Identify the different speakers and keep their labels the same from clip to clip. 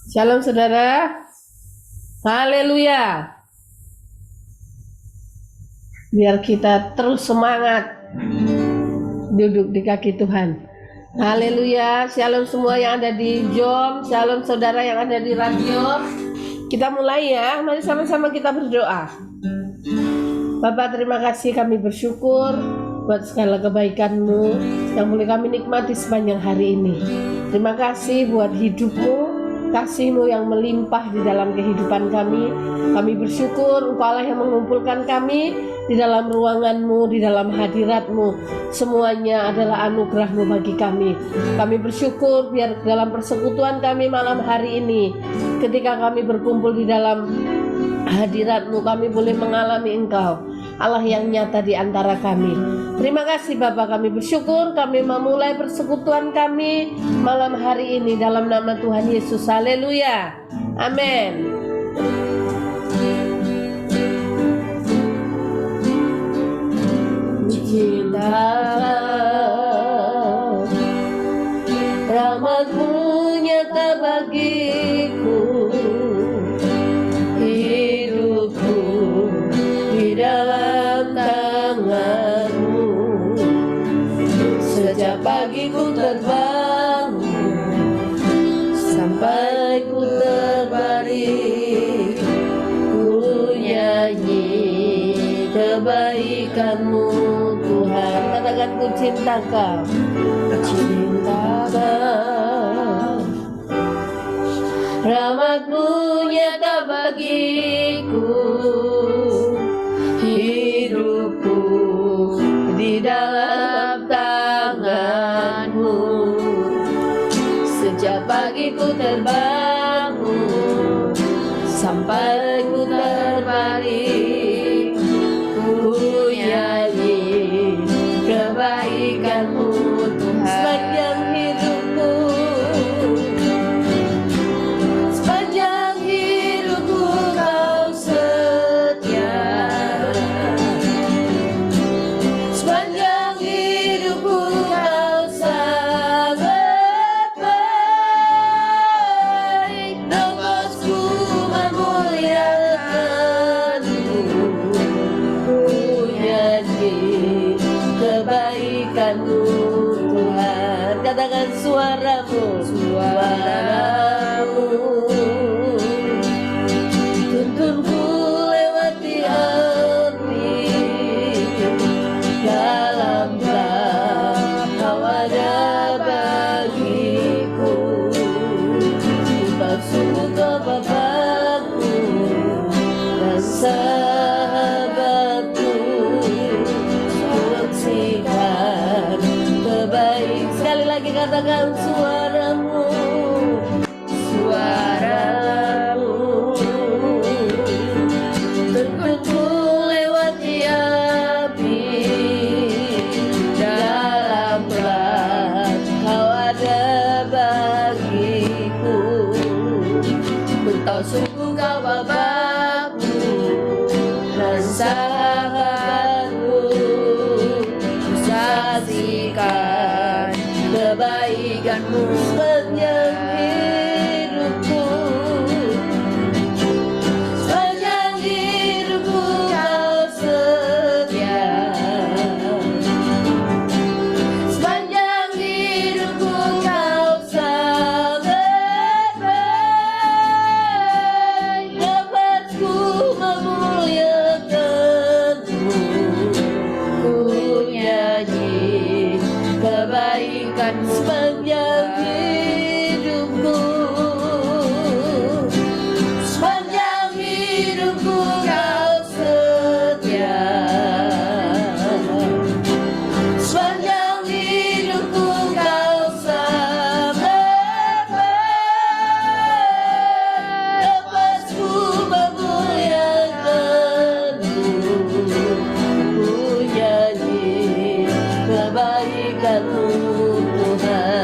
Speaker 1: Shalom saudara. Haleluya. Biar kita terus semangat duduk di kaki Tuhan. Haleluya. Shalom semua yang ada di Zoom. Shalom saudara yang ada di radio. Kita mulai ya. Mari sama-sama kita berdoa. Bapak, terima kasih, kami bersyukur buat segala kebaikan-Mu yang boleh kami nikmati sepanjang hari ini. Terima kasih buat hidup-Mu, kasih-Mu yang melimpah di dalam kehidupan kami. Kami bersyukur Engkau Allah yang mengumpulkan kami di dalam ruangan-Mu, di dalam hadirat-Mu. Semuanya adalah anugerah-Mu bagi kami. Kami bersyukur biar dalam persekutuan kami malam hari ini, ketika kami berkumpul di dalam hadirat-Mu, kami boleh mengalami Engkau, Allah yang nyata di antara kami. Terima kasih Bapak, kami bersyukur kami memulai persekutuan kami malam hari ini dalam nama Tuhan Yesus. Haleluya. Amin. Cinta rahmat-Mu nyata bagiku, hidupku di dalam tangan-Mu. Sejak pagi ku terbangun sampai ku terbaring, ku nyanyi kebaikan-Mu Tuhan. Katakan, ku cinta Kau, cinta Kau. Rahmat-Mu nyata bagiku, hidupku di dalam tangan-Mu. Sejak pagi ku terbangun sampai ku terbaring, ku nyanyi kebaikan-Mu Tuhan. Sepanjang hidupku, sepanjang hidupku Kau setia. Sepanjang hidupku Kau sangat baik. Nafasku memuliakan-Mu, ku nyanyi kebaikan-Mu Tuhan. Katakan, suara-Mu, suara-Mu tuntunku lewati api, dalam gelap Kau ada bagiku. Tak sungguh Kau Bapakku dan sahabatku, saksikan kebaik. Sekali lagi katakan, suara-Mu, suara-Mu tuntunku lewati api, dalam gelap Kau ada bagiku. Ku tahu sungguh Kau Bapakku dan sahabatku, ku saksikan kebaikan-Mu sepanjang hidupku. Sepanjang hidupku Kau setia. Sepanjang hidupku Kau sangat baik. Nafasku memuliakan-Mu, ku nyanyi kebaikan-Mu. Sepanjang hidupku, sepanjang hidupku Kau setia. Sepanjang hidupku Kau sangat baik. Nafasku memuliakan-Mu, ku nyanyi kebaikan-Mu Tuhan.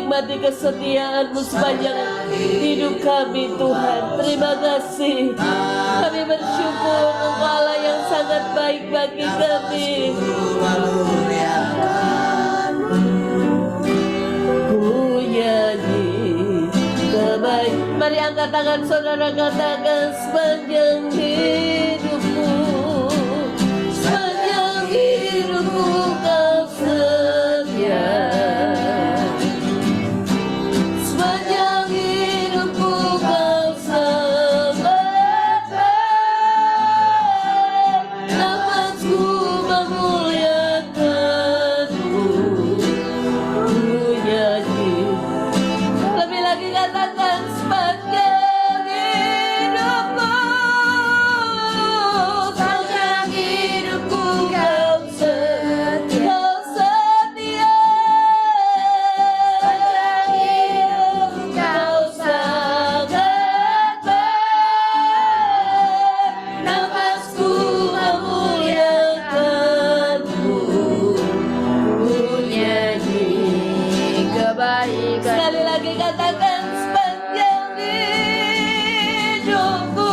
Speaker 1: menikmati kesetiaan-Mu sepanjang hidup kami Tuhan. Terima kasih. Kami bersyukur Engkau Allah yang sangat baik bagi kami. Ku nyanyi kebaik. Mari angkat tangan saudara, katakan sepanjang hidupku, sepanjang hidupku Kau setia. Sepanjang hidupku Kau selamatkan, nafasku memuliakan-Mu. Ku nyanyi. Lebih lagi katakan sepanjang hidupku, sepanjang hidupku Kau setia. Kau setia. Sepanjang hidupku Kau sangat baik, nafasku memuliakan-Mu. Ku nyanyi kebaikan. Sekali lagi katakan sepanjang hidupku,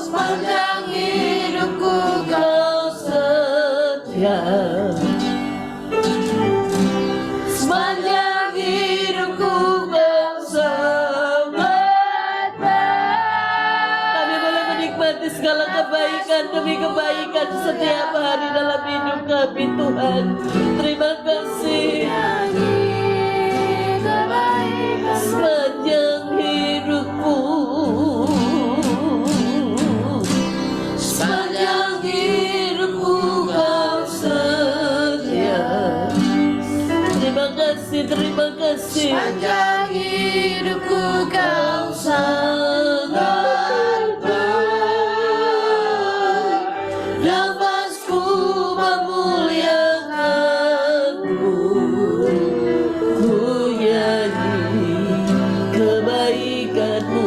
Speaker 1: sepanjang hidupku Kau setia. Sepanjang hidupku Kau sangat baik. Kami boleh menikmati segala kebaikan demi kebaikan setiap hari dalam hidup kami Tuhan. Terima kasih. Sepanjang hidupku, sepanjang hidupku Kau setia. Terima kasih, terima kasih. Sepanjang hidupku Kau sangat baik, nafasku memuliakan-Mu. Ku nyanyi kebaikan-Mu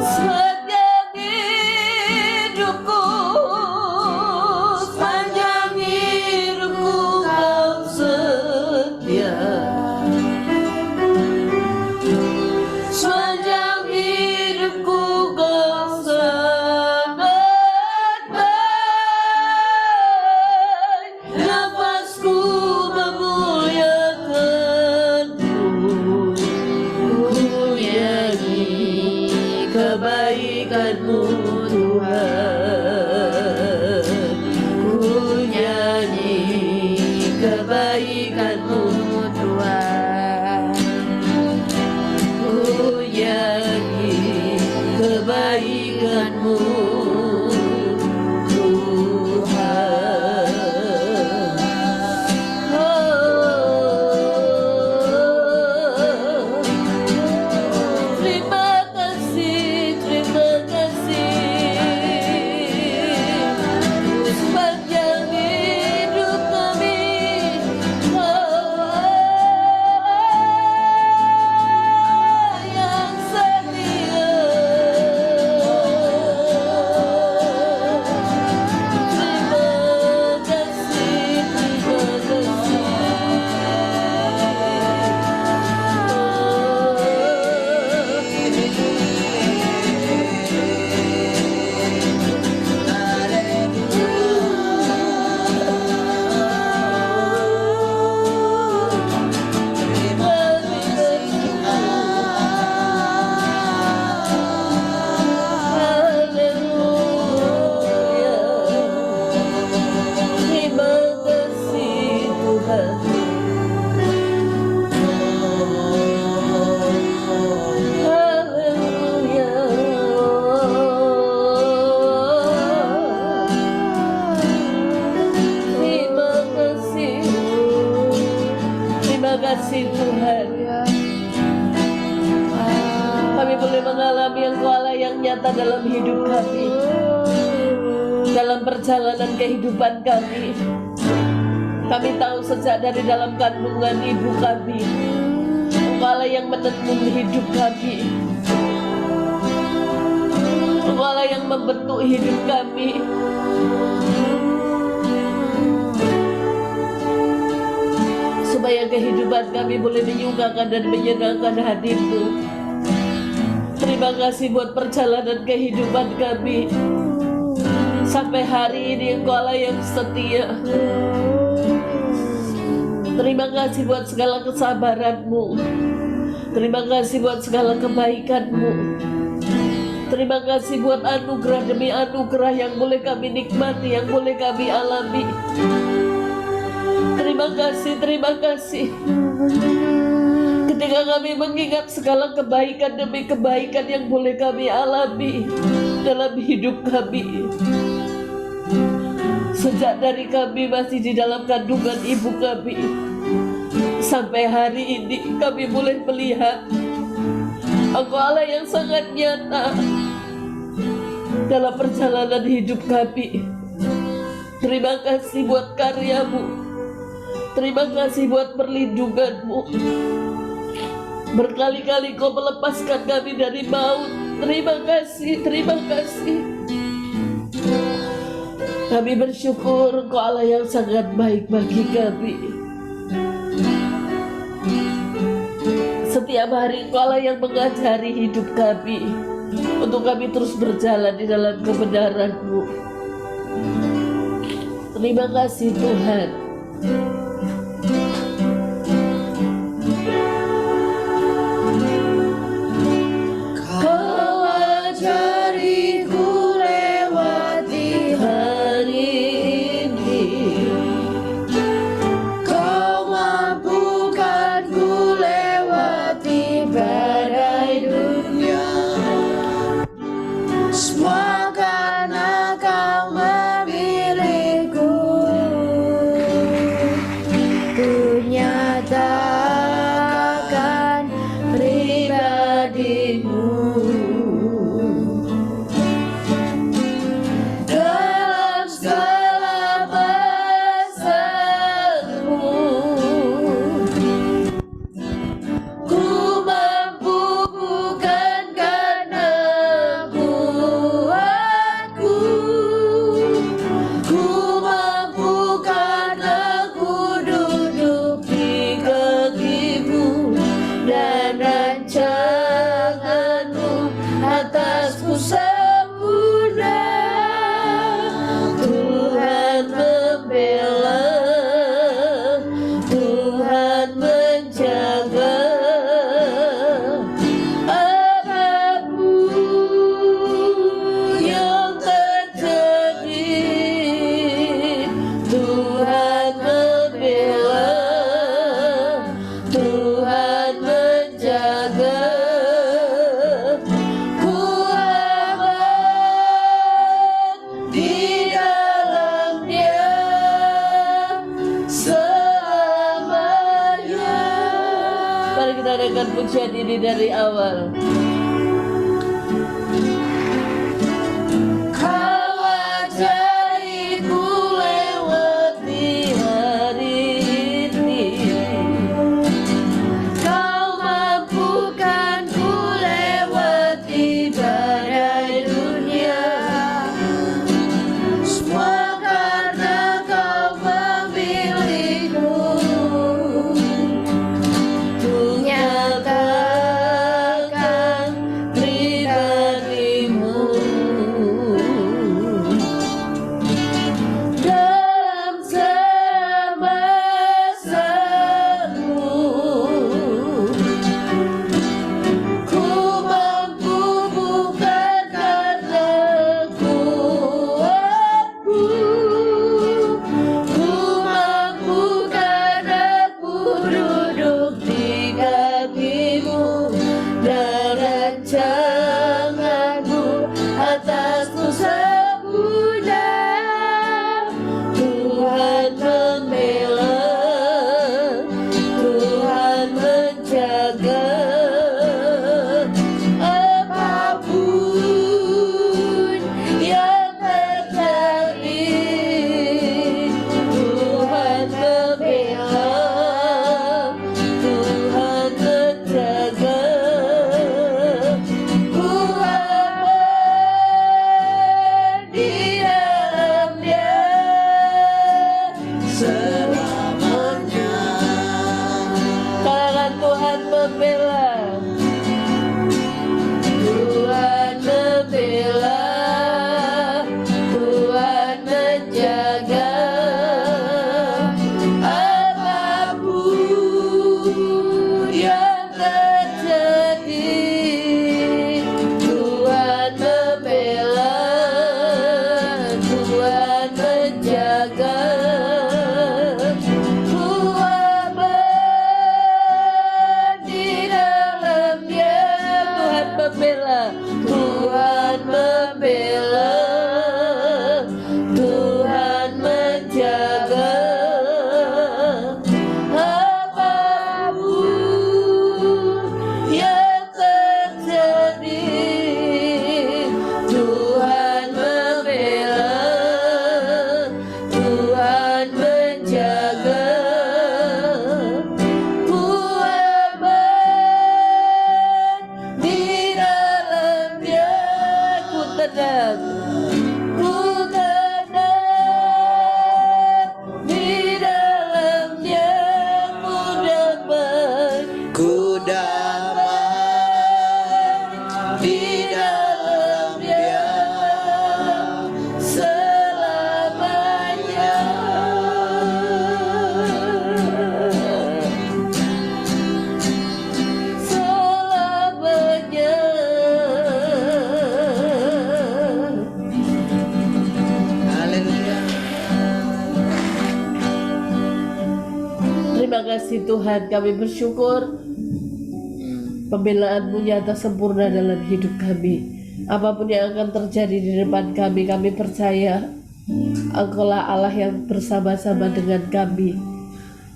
Speaker 1: sepanjang hidupku, sepanjang hidupku Kau setia. Sepanjang hidupku Kau sangat baik, nafasku memuliakan-Mu. Ku nyanyi kebaikan-Mu Tuhan. Ku nyanyi kebaikan-Mu Tuhan. Ku nyanyi kebaikan-Mu Tuhan. Terima kasih, terima kasih. Sepanjang hidup kami yang setia. kasih Tuhan. Kami boleh mengalami Engkau Allah yang nyata dalam hidup kami, dalam perjalanan kehidupan kami. Kami tahu sejak dari dalam kandungan ibu kami, Engkau Allah yang menenun hidup kami. Engkau Allah yang membentuk hidup kami. Supaya supaya kehidupan kami boleh menyukakan dan menyenangkan hati-Mu. Terima kasih buat perjalanan kehidupan kami. Sampai hari ini Engkau Allah yang setia. Terima kasih buat segala kesabaran-Mu. Terima kasih buat segala kebaikan-Mu. Terima kasih buat anugerah demi anugerah yang boleh kami nikmati, yang boleh kami alami. Terima kasih, terima kasih. Ketika kami mengingat segala kebaikan demi kebaikan yang boleh kami alami dalam hidup kami. Sejak dari kami masih di dalam kandungan ibu kami, sampai hari ini kami boleh melihat Engkau Allah yang sangat nyata dalam perjalanan hidup kami. Terima kasih buat karya-Mu. Terima kasih buat perlindungan-Mu. Berkali-kali Kau melepaskan kami dari maut. Terima kasih, terima kasih. Kami bersyukur Engkau Allah yang sangat baik bagi kami. Setiap hari Engkau Allah yang mengajari hidup kami, untuk kami terus berjalan di dalam kebenaran-Mu. Terima kasih Tuhan. Kau ajariku lewati hari ini. Kau mampukanku lewati badai dunia. Semua karena Kau memilihku. Ku nyatakan pribadi-Mu dalam segala pesan-Mu. Ku mampu bukan karena kuatku. Ku mampu karena ku duduk di kaki-Mu dan rancangan-Mu atasku sempurna. Tuhan membela, Tuhan menjaga. Apapun yang terjadi, Tuhan membela, Tuhan menjaga. Ku aman di dalam-Nya selamanya. Mari kita dengarkan pujian ini dari awal. Kau ajariku lewati hari ini. Kau mampukanku lewati badai dunia. Semua karena Kau memilihku. Ku nyatakan membela, Tuhan menjaga. Apapun yang terjadi, Tuhan membela, Tuhan menjaga. Ku aman di dalam Dia, ku tenang di dalam Dia, ku damai di dalam Dia selamanya. Selamanya.
Speaker 2: Haleluya.
Speaker 1: Terima kasih Tuhan, kami bersyukur pembelaan-Mu nyata sempurna dalam hidup kami. Apapun yang akan terjadi di depan kami, kami percaya Engkaulah Allah yang bersama-sama dengan kami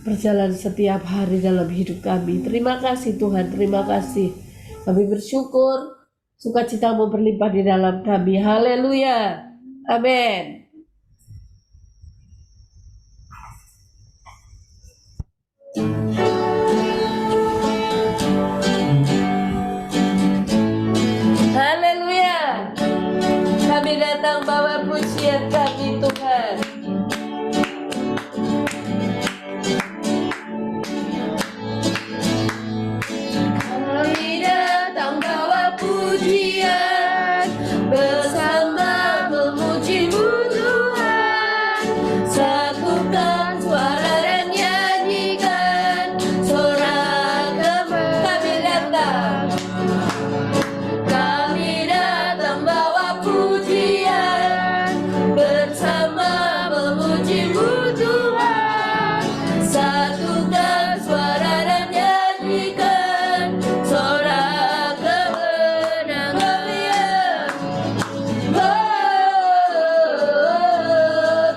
Speaker 1: berjalan setiap hari dalam hidup kami. Terima kasih Tuhan, terima kasih. Kami bersyukur sukacita-Mu berlimpah di dalam kami. Haleluya. Amin. Haleluya. Kami datang bawa pujian kami Tuhan. Kami datang bawa pujian, bersama memuji-Mu Tuhan. Satukan suara dan nyanyikan sorak gembira. Kami datang bawa pujian, bersama memuji-Mu Tuhan. Satukan suara dan nyanyikan sorak kemenangan.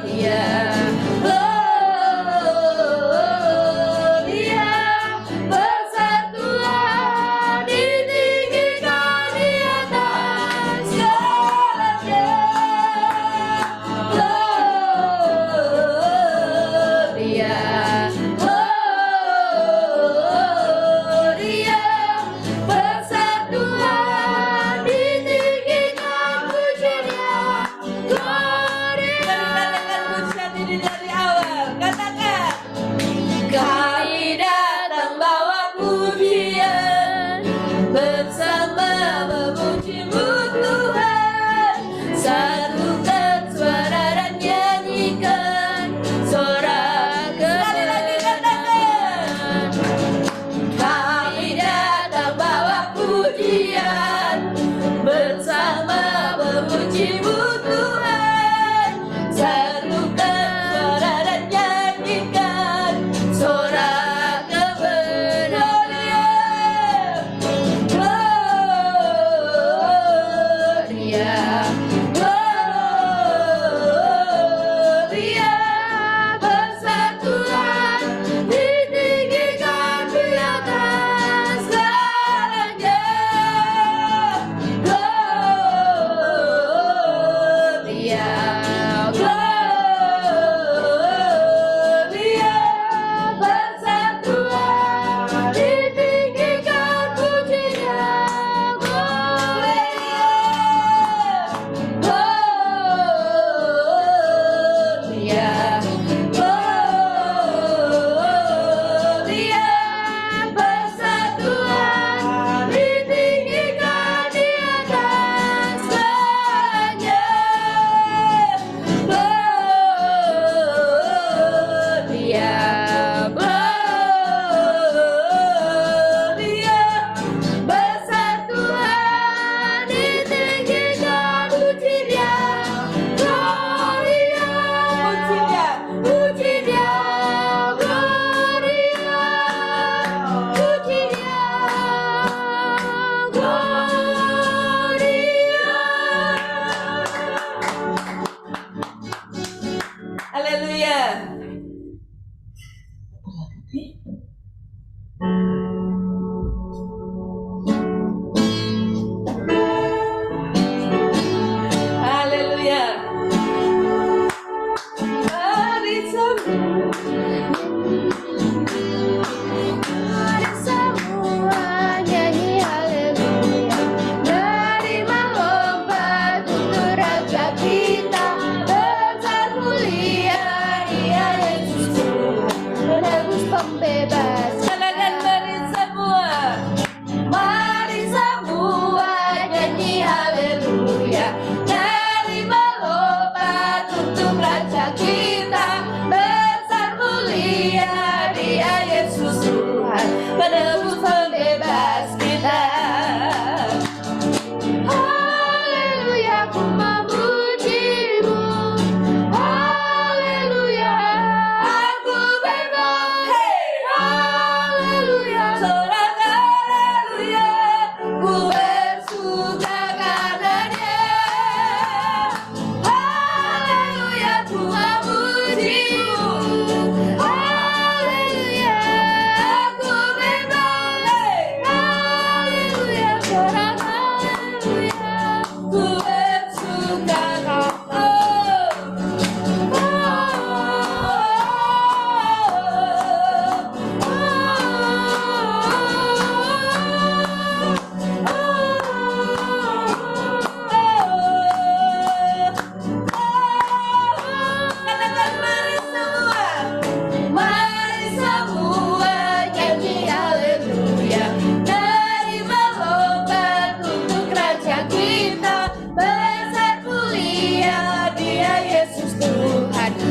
Speaker 1: Dia, Dia persatuan ditinggikan di atas segalanya. Dia, Dia persatuan ditinggikan pujinya. Gloria. Katakan pujian ini dari awal. Katakan. Kami datang bawa pujian, bersama memuji-Mu Tuhan. Satukan suara dan nyanyikan sorak kemenangan. Kami datang bawa pujian, bersama memuji-Mu Tuhan. Satukan suara dan nyanyikan sorak kemenangan. Gloria, Gloria, persatuan ditinggikan di atas segalanya. Gloria, Gloria, persatuan ditinggikan pujinya. Gloria.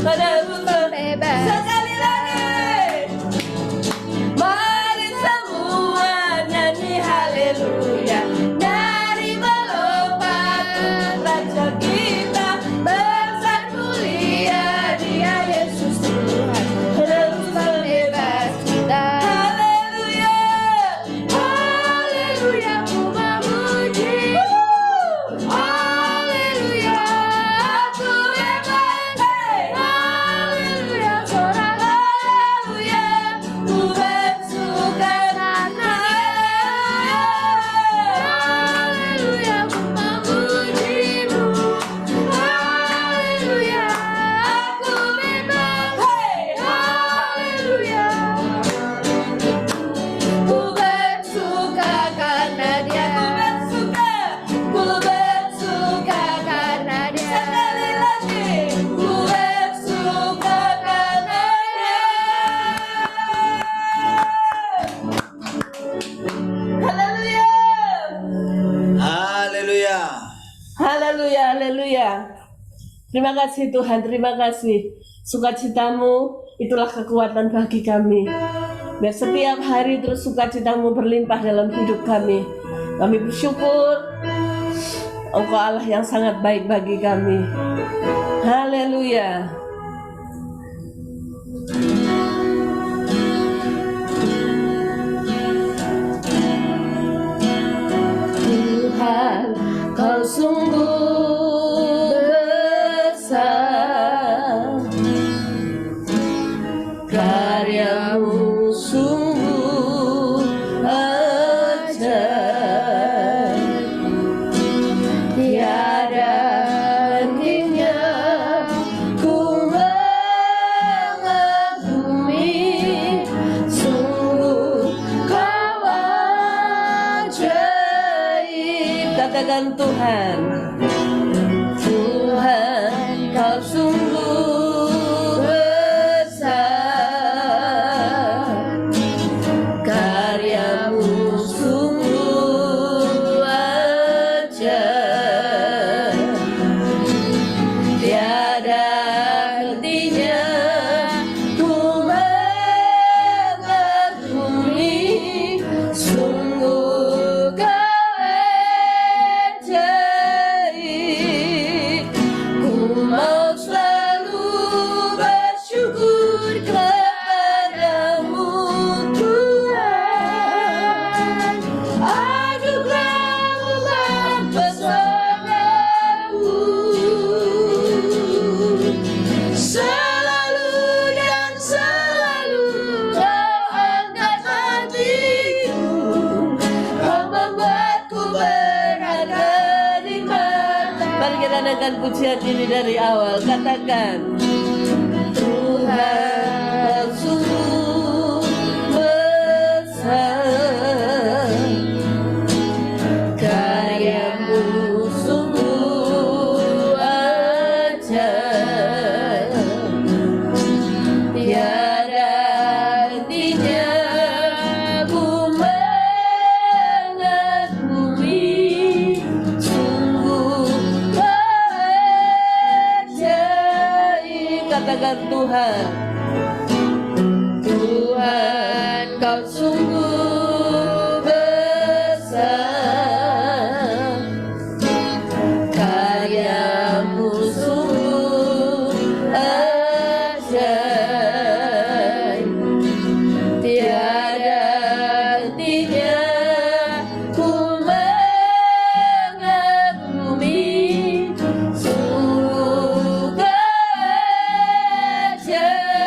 Speaker 1: menebuskan
Speaker 3: bebas.
Speaker 1: sekali lagi. Mari semua nyanyi haleluya, dari melompat Raja kita besar mulia, Dia Yesus Tuhan, menebuskan bebas
Speaker 3: kita.
Speaker 1: haleluya, haleluya, ku memuji, haleluya, aku bebas, haleluya, sorak haleluya, ku bersuka karena haleluya, ku memujimu, haleluya, aku bebas, haleluya, ku bersuka karena Dia, ku bersuka karena Dia, sekali lagi, ku bersuka karena Dia. Haleluya,
Speaker 2: Haleluya.
Speaker 1: haleluya, haleluya. Terima kasih Tuhan, terima kasih. Sukacitamu itulah kekuatan bagi kami. Biar setiap hari terus sukacitamu berlimpah dalam hidup kami. Kami bersyukur Engkau Allah yang sangat baik bagi kami. Haleluya. Tuhan, Kau sungguh besar, karyamu sungguh ajaib, tiada hentinya ku mengagumi, sungguh Kau ajaib. Katakan Tuhan, Tuhan, Kau sungguh besar, karyamu sungguh ajaib, tiada hentinya ku mengagumi, sungguh Kau ajaib. Ku mau selalu bersyukur kepadamu Tuhan, anugerah-Mu mempesonaku, selalu dan selalu Kau angkat hatiku, Kau membuatku berada di mata. Mari kita nyanyikan pujian ini dari awal. Katakan, Tuhan sungguh besar, karyamu sungguh ajaib, tiada hentinya ku mengagumi, sungguh Kau ajaib. Katakan Tuhan, Tuhan, Kau sungguh besar, karyamu sungguh ajaib, tiada hentinya ku mengagumi, sungguh Kau ajaib.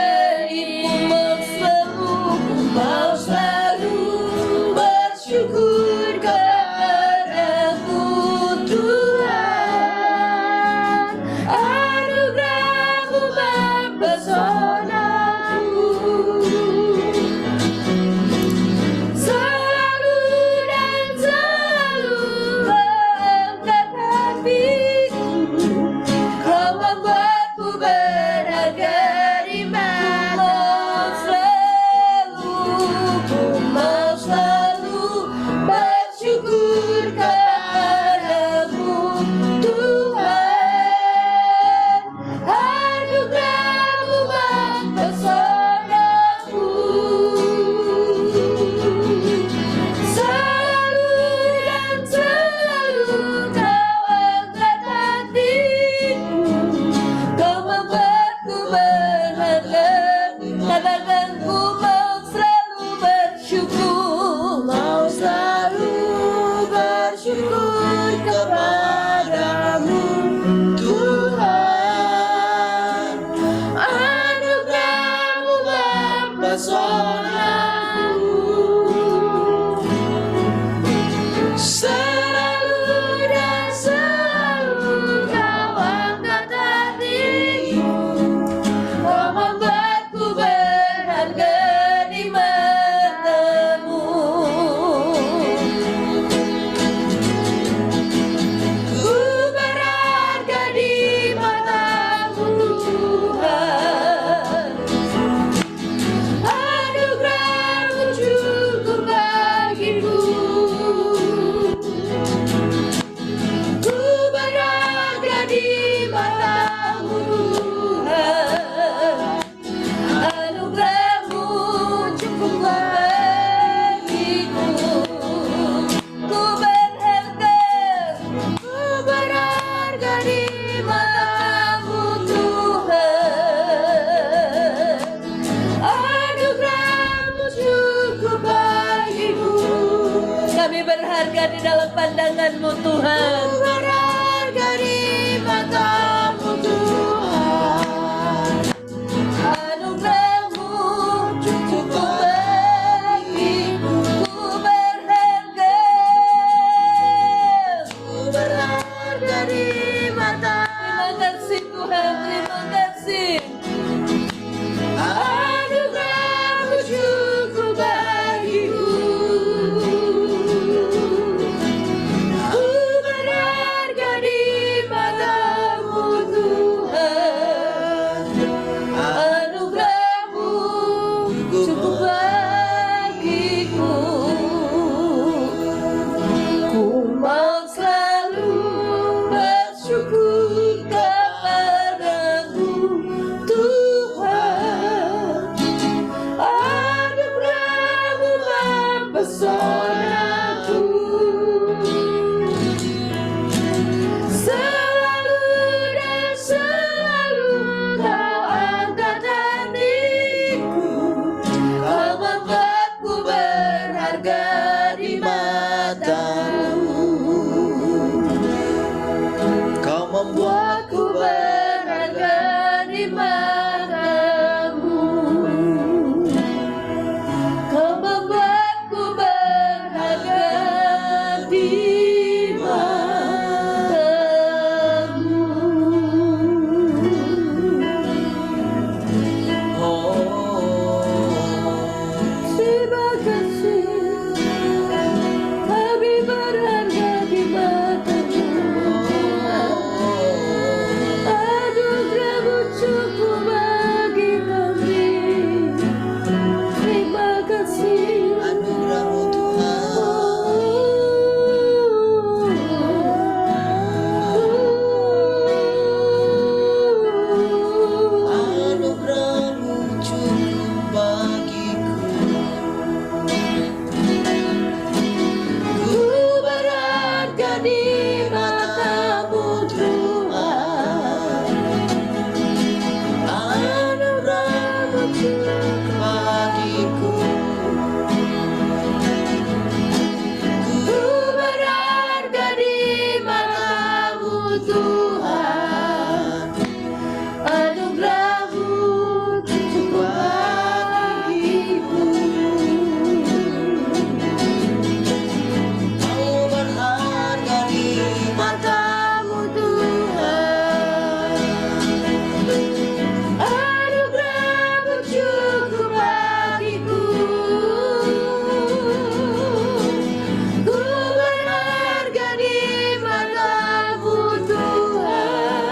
Speaker 1: mata-Mu Tuhan. Anugerah-Mu cukup bagiku. Kami berharga di dalam pandangan-Mu Tuhan. Berharga di mata-Mu Tuhan. Anugerah-Mu cukup bagiku. Ku berharga. Ku berharga di mata. Terima kasih Tuhan, terima kasih. Anugerah-Mu cukup bagiku. Ku berharga di mata-Mu Tuhan. Anugerah-Mu cukup bagiku. Ku mau selalu bersyukur kepadamu Tuhan. Anugerah-Mu mempesonaku. Selalu dan selalu Kau angkat hatiku. Kau membuatku berharga di mata-Mu.
Speaker 2: Kau membuatku
Speaker 1: Membuatku berharga di mata-Mu. Kau membuatku berharga di mata-Mu. Terima kasih. Kami berharga di mata-Mu. Anugerah-Mu cukup bagi kami. Terima kasih.
Speaker 2: Anugerah-Mu Tuhan. Anugerah-Mu cukup bagiku.
Speaker 1: Ku berharga di mata-Mu Tuhan. Anugerah-Mu cukup
Speaker 2: Bagiku.
Speaker 1: Ku berharga di mata-Mu Tuhan. Anugerah-Mu cukup bagiku.
Speaker 2: Kau berharga di
Speaker 1: Mata-Mu Tuhan. Anugerah-Mu cukup bagiku. Ku berharga di mata-Mu Tuhan.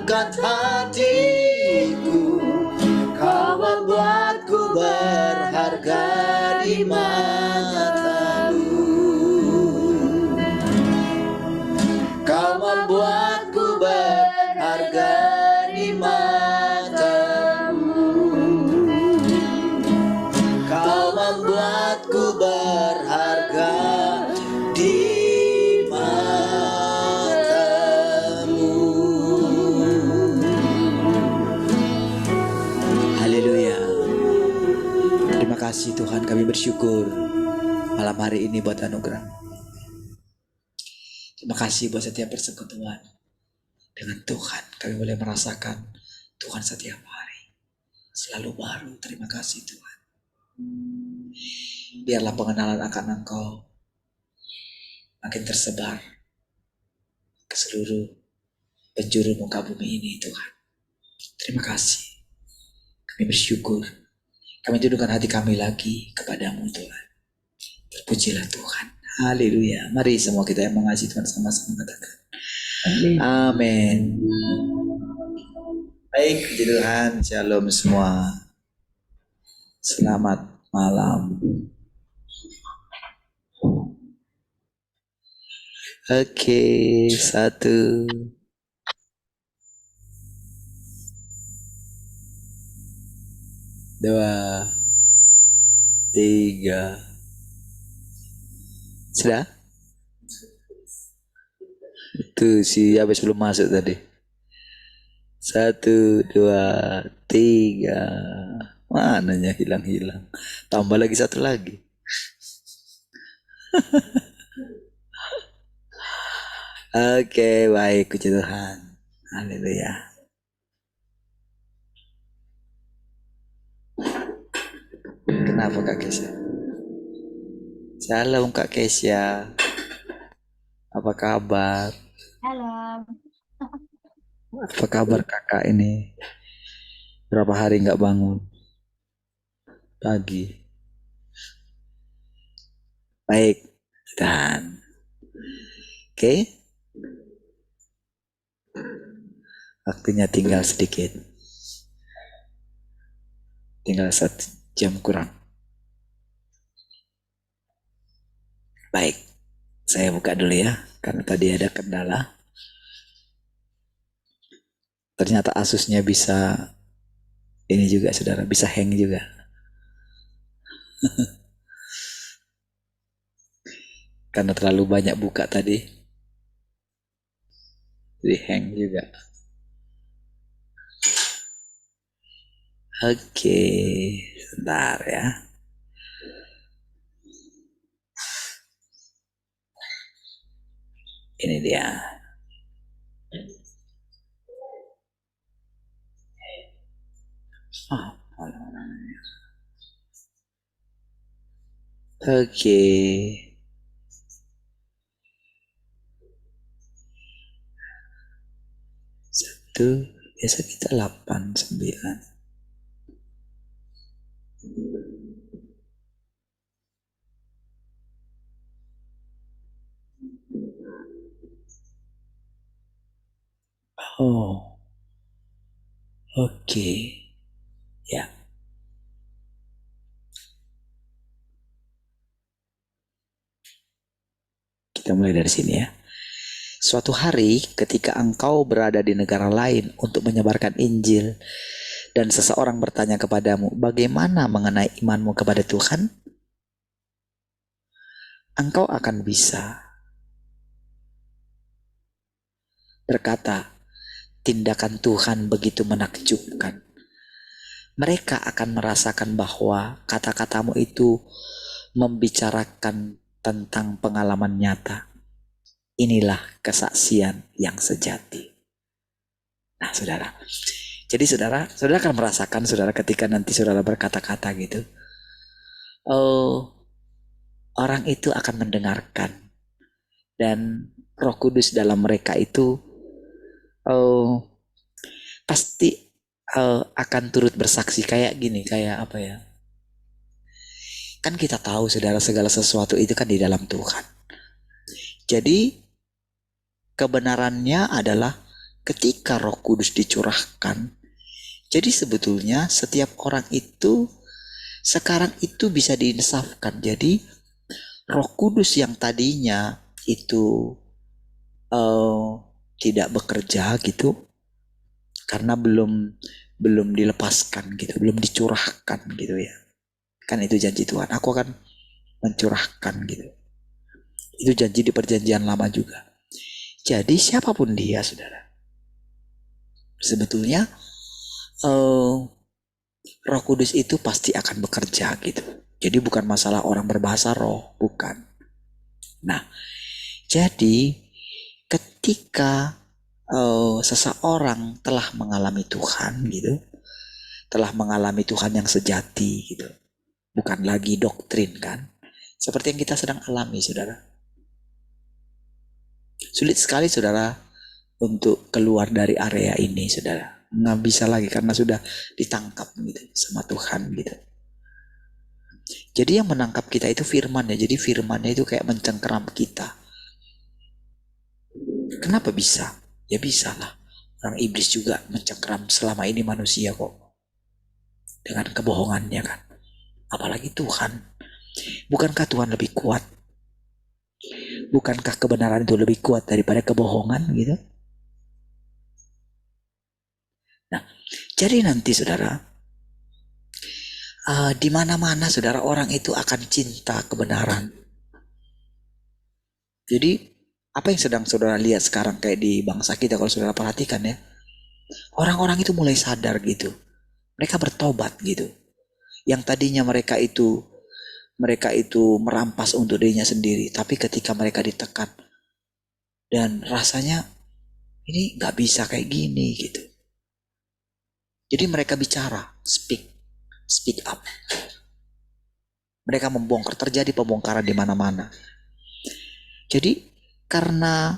Speaker 2: mengangkat hatiku, kau membuatku berharga di matamu. Kau membuatku berharga di matamu. Kau membuatku berharga di matamu. Haleluya. Terima kasih Tuhan, kami bersyukur malam hari ini buat anugerah. Terima kasih buat setiap persekutuan dengan Tuhan. Kami boleh merasakan Tuhan setiap hari selalu baru. Terima kasih Tuhan. Biarlah pengenalan akan Engkau makin tersebar ke seluruh penjuru muka bumi ini Tuhan. Terima kasih. Kami bersyukur. Kami tundukkan hati kami lagi kepadamu Tuhan. Terpujilah Tuhan. Haleluya. Mari semua kita yang mengasihi Tuhan sama-sama katakan amin. Baik, puji Tuhan. Shalom semua. Selamat malam. Oke, 1, 2, 3. Sudah? Itu si habis belum masuk tadi. 1, 2, 3. Mananya hilang-hilang. Tambah lagi satu lagi. Oke, baik, puji Tuhan. Haleluya. Kenapa Kak Kesya? Shalom Kak Kesya. Apa kabar?
Speaker 3: Halo,
Speaker 2: Apa kabar kakak ini? Berapa hari nggak bangun? Pagi. Baik, dan oke. Waktunya tinggal sedikit. Tinggal 1 jam kurang. Baik, saya buka dulu ya, karena tadi ada kendala. Ternyata Asusnya bisa, ini juga saudara, bisa hang juga. Karena terlalu banyak buka tadi. Jadi hang juga. Oke, sebentar ya. Ini dia. Oke. Satu, biasa kita 8, 9. Oh, oke. Ya. Kita mulai dari sini ya. Suatu hari ketika engkau berada di negara lain untuk menyebarkan Injil dan seseorang bertanya kepadamu, bagaimana mengenai imanmu kepada Tuhan? Engkau akan bisa berkata, tindakan Tuhan begitu menakjubkan. Mereka akan merasakan bahwa kata-katamu itu membicarakan tentang pengalaman nyata. Inilah kesaksian yang sejati. Nah, saudara. Jadi saudara akan merasakan saudara ketika nanti saudara berkata-kata gitu. Oh, orang itu akan mendengarkan. Dan Roh Kudus dalam mereka itu pasti akan turut bersaksi kayak gini, kayak apa ya? Kan kita tahu saudara segala sesuatu itu kan di dalam Tuhan. Jadi kebenarannya adalah ketika Roh Kudus dicurahkan, jadi sebetulnya setiap orang itu sekarang itu bisa diinsafkan. Jadi Roh Kudus yang tadinya itu tidak bekerja gitu, karena belum dilepaskan gitu, belum dicurahkan gitu ya. Kan itu janji Tuhan, aku akan mencurahkan gitu. Itu janji di perjanjian lama juga. Jadi siapapun dia, saudara, sebetulnya Roh Kudus itu pasti akan bekerja gitu. Jadi bukan masalah orang berbahasa roh, bukan. Nah, jadi ketika seseorang telah mengalami Tuhan gitu, telah mengalami Tuhan yang sejati gitu, bukan lagi doktrin kan, seperti yang kita sedang alami, saudara. Sulit sekali, saudara, untuk keluar dari area ini, saudara. Nggak bisa lagi karena sudah ditangkap gitu sama Tuhan gitu. Jadi yang menangkap kita itu firman ya. Jadi firmannya itu kayak mencengkeram kita. Kenapa bisa? Ya bisa lah. Orang iblis juga mencengkeram selama ini manusia kok. Dengan kebohongannya kan. Apalagi Tuhan. Bukankah Tuhan lebih kuat? Bukankah kebenaran itu lebih kuat daripada kebohongan gitu? Nah, jadi nanti saudara, di mana-mana saudara orang itu akan cinta kebenaran. Jadi apa yang sedang saudara lihat sekarang kayak di bangsa kita kalau saudara perhatikan ya, orang-orang itu mulai sadar gitu, mereka bertobat gitu. Yang tadinya mereka itu merampas untuk dirinya sendiri, tapi ketika mereka ditekan dan rasanya ini nggak bisa kayak gini gitu. Jadi mereka bicara, speak up. Mereka membongkar, terjadi pembongkaran di mana-mana. Jadi karena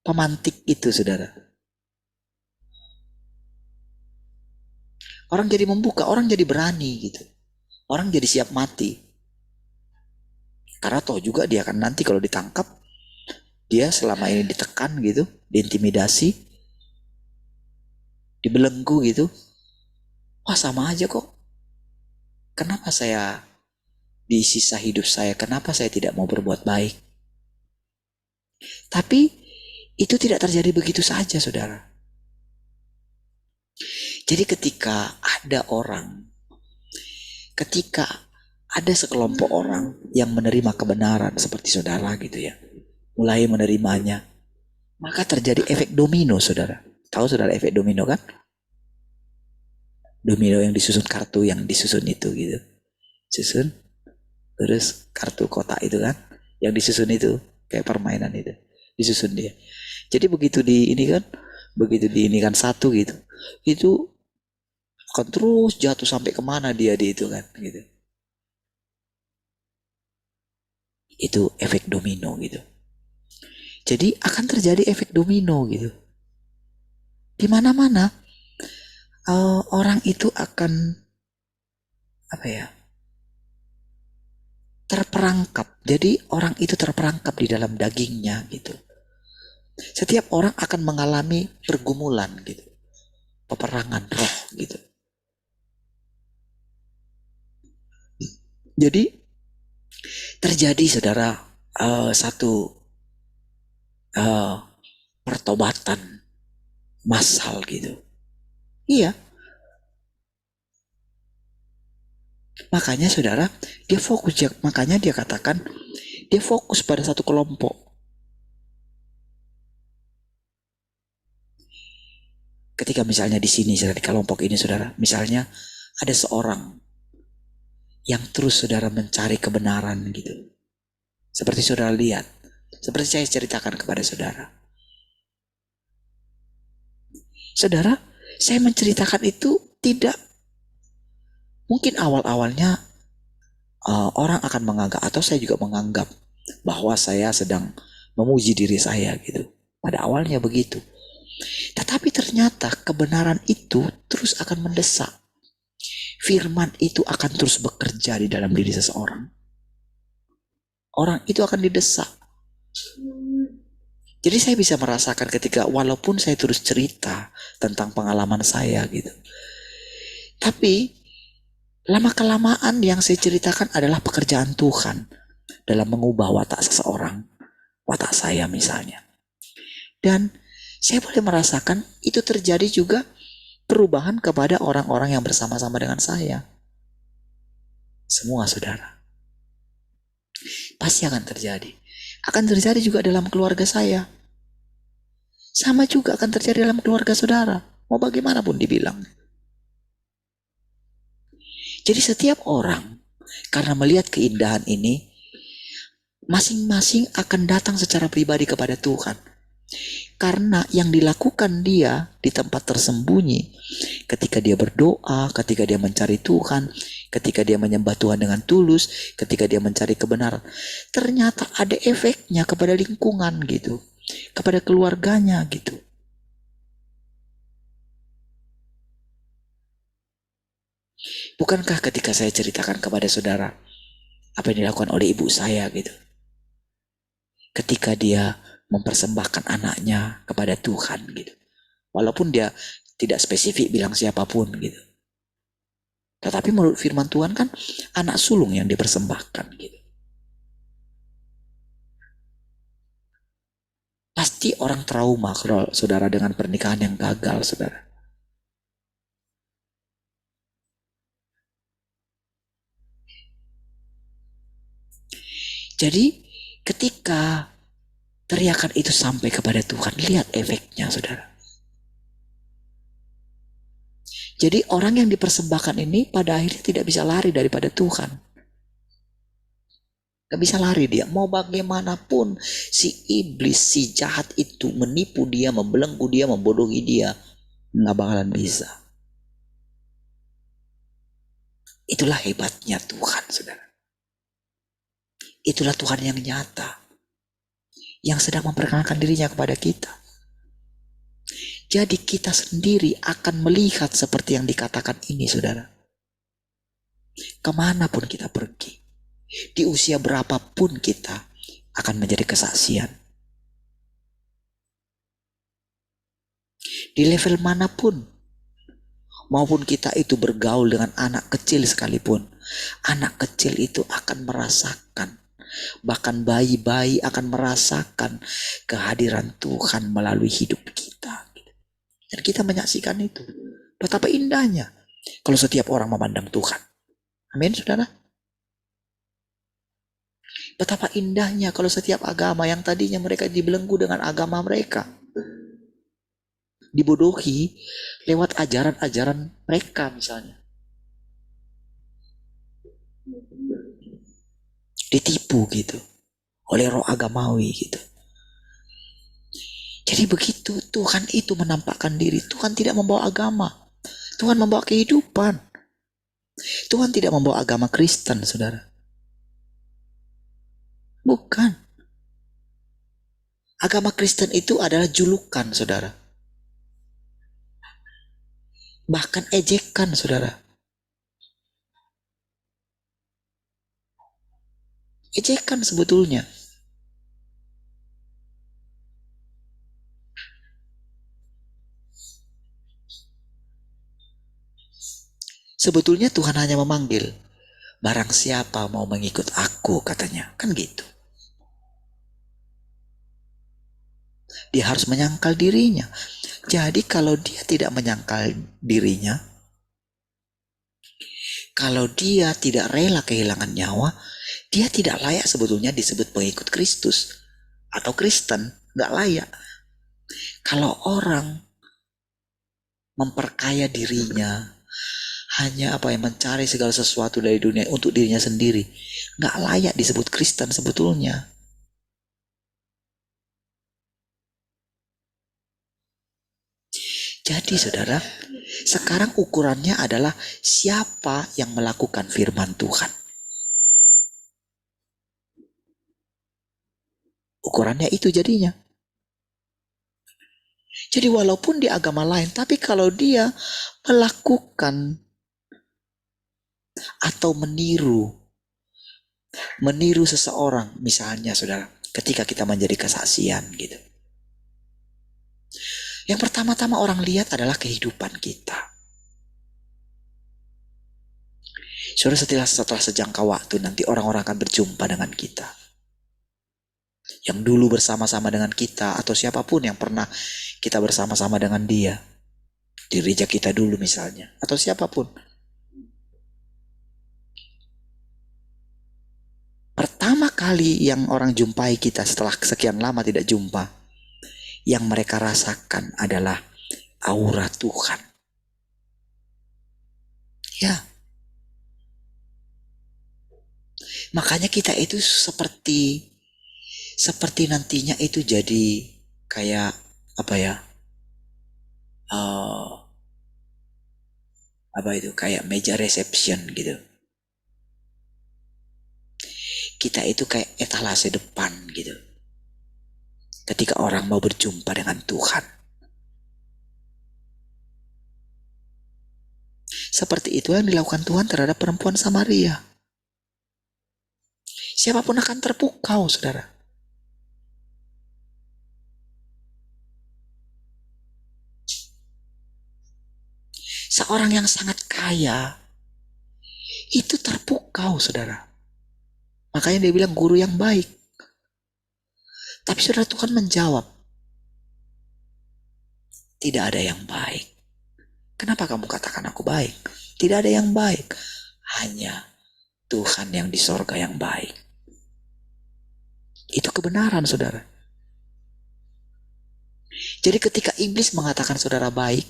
Speaker 2: pemantik itu, saudara, orang jadi membuka, orang jadi berani gitu. Orang jadi siap mati. Karena toh juga dia akan nanti kalau ditangkap, dia selama ini ditekan gitu, diintimidasi, dibelenggu gitu. Wah sama aja kok. Kenapa saya di sisa hidup saya, kenapa saya tidak mau berbuat baik? Tapi itu tidak terjadi begitu saja, saudara. Jadi ketika ada sekelompok orang yang menerima kebenaran seperti saudara gitu ya, mulai menerimanya, maka terjadi efek domino, saudara. Tahu saudara efek domino kan? Domino yang disusun kartu yang disusun itu gitu. Susun, terus kartu kotak itu kan, yang disusun itu kayak permainan itu, disusun dia. Jadi begitu di ini kan satu gitu, itu akan terus jatuh sampai kemana dia di itu kan gitu. Itu efek domino gitu. Jadi akan terjadi efek domino gitu. Di mana-mana orang itu akan terperangkap. Jadi orang itu terperangkap di dalam dagingnya gitu. Setiap orang akan mengalami pergumulan gitu, peperangan roh gitu. Jadi terjadi saudara satu pertobatan massal gitu. Iya. Makanya saudara, makanya dia katakan dia fokus pada satu kelompok. Ketika misalnya di sini saudara, di kelompok ini saudara, misalnya ada seorang yang terus saudara mencari kebenaran gitu. Seperti saudara lihat, seperti saya ceritakan kepada saudara. Saudara, saya menceritakan itu tidak mungkin awal-awalnya orang akan menganggap, atau saya juga menganggap bahwa saya sedang memuji diri saya gitu. Pada awalnya begitu. Tetapi ternyata kebenaran itu terus akan mendesak. Firman itu akan terus bekerja di dalam diri seseorang. Orang itu akan didesak. Jadi saya bisa merasakan ketika walaupun saya terus cerita tentang pengalaman saya gitu. Tapi lama-kelamaan yang saya ceritakan adalah pekerjaan Tuhan dalam mengubah watak seseorang, watak saya misalnya. Dan saya boleh merasakan itu terjadi juga perubahan kepada orang-orang yang bersama-sama dengan saya. Semua saudara. Pasti akan terjadi. Akan terjadi juga dalam keluarga saya. Sama juga akan terjadi dalam keluarga saudara. Mau bagaimanapun dibilang. Jadi setiap orang karena melihat keindahan ini, masing-masing akan datang secara pribadi kepada Tuhan. Karena yang dilakukan dia di tempat tersembunyi, ketika dia berdoa, ketika dia mencari Tuhan, ketika dia menyembah Tuhan dengan tulus, ketika dia mencari kebenaran, ternyata ada efeknya kepada lingkungan gitu, kepada keluarganya gitu. Bukankah ketika saya ceritakan kepada saudara apa yang dilakukan oleh ibu saya gitu, ketika dia mempersembahkan anaknya kepada Tuhan gitu, walaupun dia tidak spesifik bilang siapapun gitu, tetapi menurut firman Tuhan kan anak sulung yang dipersembahkan gitu. Pasti orang trauma kalau saudara dengan pernikahan yang gagal, saudara. Jadi ketika teriakan itu sampai kepada Tuhan, lihat efeknya, saudara. Jadi orang yang dipersembahkan ini pada akhirnya tidak bisa lari daripada Tuhan. Gak bisa lari dia. Mau bagaimanapun si iblis, si jahat itu menipu dia, membelenggu dia, membodohi dia, gak bakalan bisa. Itulah hebatnya Tuhan, saudara. Itulah Tuhan yang nyata, yang sedang memperkenalkan dirinya kepada kita. Jadi kita sendiri akan melihat seperti yang dikatakan ini, saudara. Kemanapun kita pergi, di usia berapapun kita akan menjadi kesaksian. Di level manapun, maupun kita itu bergaul dengan anak kecil sekalipun, anak kecil itu akan merasakan, bahkan bayi-bayi akan merasakan kehadiran Tuhan melalui hidup kita. Dan kita menyaksikan itu. Betapa indahnya kalau setiap orang memandang Tuhan. Amin, saudara. Betapa indahnya kalau setiap agama yang tadinya mereka dibelenggu dengan agama mereka, dibodohi lewat ajaran-ajaran mereka misalnya. Ditipu gitu oleh roh agamawi gitu. Jadi begitu Tuhan itu menampakkan diri, Tuhan tidak membawa agama, Tuhan membawa kehidupan. Tuhan tidak membawa agama Kristen, saudara. Bukan. Agama Kristen itu adalah julukan, saudara. Bahkan ejekan, saudara. Ejekan sebetulnya. Sebetulnya Tuhan hanya memanggil, barang siapa mau mengikut aku, katanya. Kan gitu. Dia harus menyangkal dirinya. Jadi kalau dia tidak menyangkal dirinya, kalau dia tidak rela kehilangan nyawa, dia tidak layak sebetulnya disebut pengikut Kristus atau Kristen. Gak layak. Kalau orang memperkaya dirinya, hanya mencari segala sesuatu dari dunia untuk dirinya sendiri, nggak layak disebut Kristen sebetulnya. Jadi saudara, sekarang ukurannya adalah siapa yang melakukan firman Tuhan. Ukurannya itu jadinya. Jadi walaupun di agama lain, tapi kalau dia melakukan atau meniru seseorang, misalnya saudara, ketika kita menjadi kesaksian gitu, Yang pertama-tama orang lihat adalah kehidupan kita. Saudara, setelah sejangka waktu nanti orang-orang akan berjumpa dengan kita. Yang dulu bersama-sama dengan kita atau siapapun yang pernah kita bersama-sama dengan dia. Gereja kita dulu misalnya, atau siapapun. Pertama kali yang orang jumpai kita setelah sekian lama tidak jumpa, yang mereka rasakan adalah aura Tuhan. Ya. Makanya kita itu seperti nantinya itu jadi kayak apa ya? Kayak meja reception gitu. Kita itu kayak etalase depan gitu. Ketika orang mau berjumpa dengan Tuhan. Seperti itu yang dilakukan Tuhan terhadap perempuan Samaria. Siapapun akan terpukau, saudara. Seorang yang sangat kaya itu terpukau, saudara. Makanya dia bilang guru yang baik. Tapi saudara, Tuhan menjawab, tidak ada yang baik. Kenapa kamu katakan aku baik? Tidak ada yang baik. Hanya Tuhan yang di sorga yang baik. Itu kebenaran, saudara. Jadi ketika iblis mengatakan saudara baik,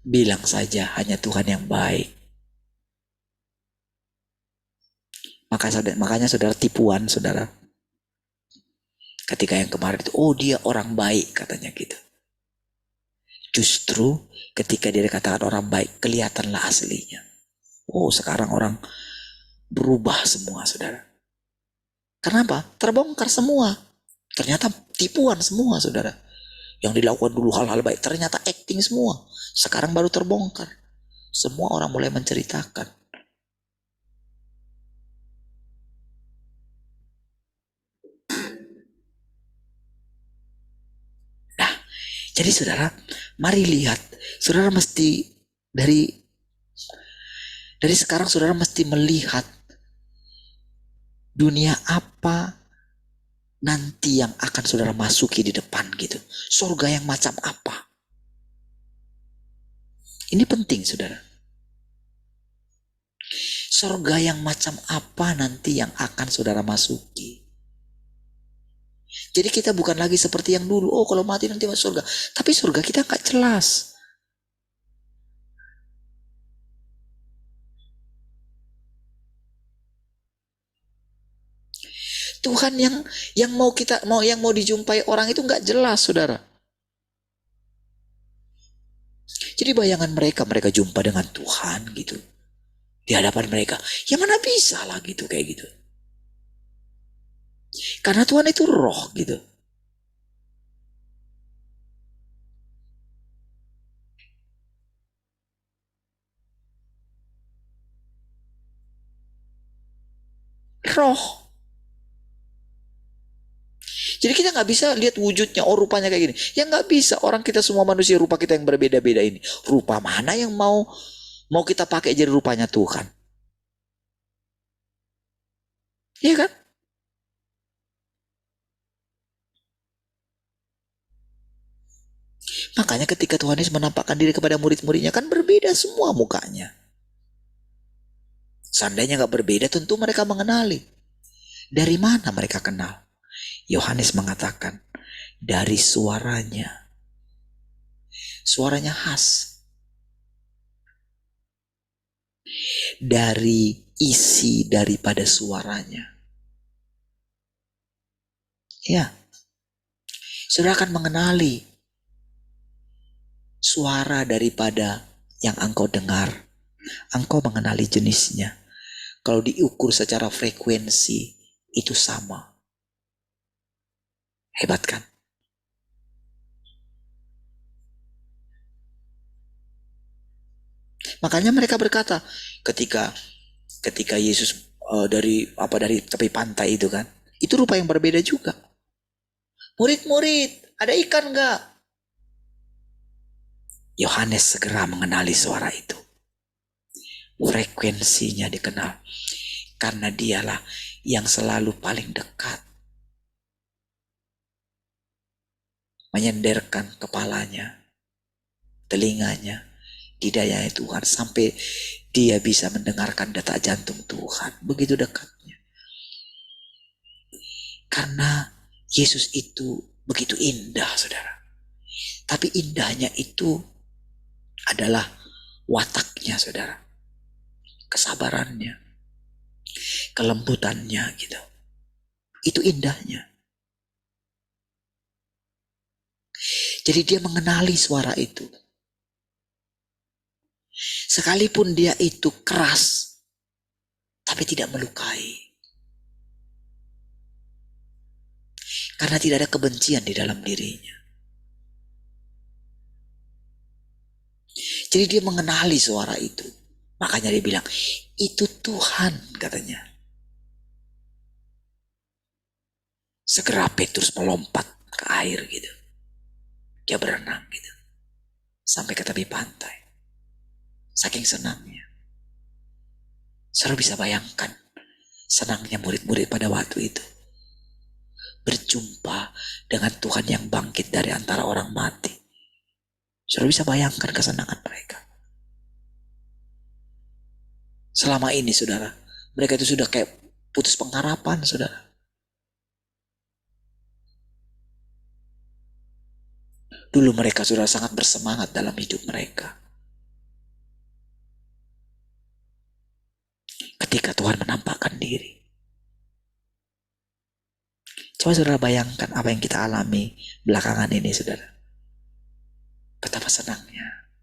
Speaker 2: bilang saja hanya Tuhan yang baik. Makanya saudara, tipuan saudara. Ketika yang kemarin itu, oh dia orang baik katanya gitu. Justru ketika dia dikatakan orang baik, kelihatanlah aslinya. Oh sekarang orang berubah semua, saudara. Kenapa? Terbongkar semua. Ternyata tipuan semua, saudara. Yang dilakukan dulu hal-hal baik, ternyata acting semua. Sekarang baru terbongkar. Semua orang mulai menceritakan. Jadi saudara, mari lihat. Saudara mesti dari sekarang saudara mesti melihat dunia apa nanti yang akan saudara masuki di depan gitu. Surga yang macam apa? Ini penting saudara. Surga yang macam apa nanti yang akan saudara masuki? Jadi kita bukan lagi seperti yang dulu. Oh kalau mati nanti masuk surga. Tapi surga kita gak jelas. Tuhan yang mau dijumpai orang itu gak jelas, saudara. Jadi bayangan mereka jumpa dengan Tuhan gitu. Di hadapan mereka. Ya mana bisa lah gitu kayak gitu. Karena Tuhan itu roh gitu. Roh. Jadi kita gak bisa lihat wujudnya, oh rupanya kayak gini. Ya gak bisa, orang kita semua manusia rupa kita yang berbeda-beda ini. Rupa mana yang mau kita pakai jadi rupanya Tuhan? Iya kan? Makanya ketika Tuhan Yesus menampakkan diri kepada murid-muridnya kan berbeda semua mukanya. Seandainya gak berbeda tentu mereka mengenali. Dari mana mereka kenal? Yohanes mengatakan dari suaranya. Suaranya khas. Dari isi daripada suaranya. Ya. Saudara akan mengenali suara daripada yang engkau dengar. Engkau mengenali jenisnya. Kalau diukur secara frekuensi, itu sama. Hebat kan? Makanya mereka berkata, ketika Yesus dari tepi pantai itu kan, itu rupa yang berbeda juga. Murid-murid, ada ikan gak? Yohanes segera mengenali suara itu. Frekuensinya dikenal. Karena dialah yang selalu paling dekat. Menyenderkan kepalanya, telinganya di dayanya Tuhan. Sampai dia bisa mendengarkan detak jantung Tuhan. Begitu dekatnya. Karena Yesus itu begitu indah, saudara. Tapi indahnya itu adalah wataknya, saudara. Kesabarannya, kelembutannya gitu. Itu indahnya. Jadi dia mengenali suara itu. Sekalipun dia itu keras, tapi tidak melukai. Karena tidak ada kebencian di dalam dirinya. Jadi dia mengenali suara itu. Makanya dia bilang, itu Tuhan, katanya. Segera Petrus melompat ke air gitu. Dia berenang gitu. Sampai ke tepi pantai. Saking senangnya. Saudara bisa bayangkan senangnya murid-murid pada waktu itu. Berjumpa dengan Tuhan yang bangkit dari antara orang mati. Saudara bisa bayangkan kesenangan mereka. Selama ini saudara, mereka itu sudah kayak putus pengharapan, saudara. Dulu mereka sudah sangat bersemangat dalam hidup mereka. Ketika Tuhan menampakkan diri. Coba saudara bayangkan apa yang kita alami belakangan ini, saudara. Betapa senangnya.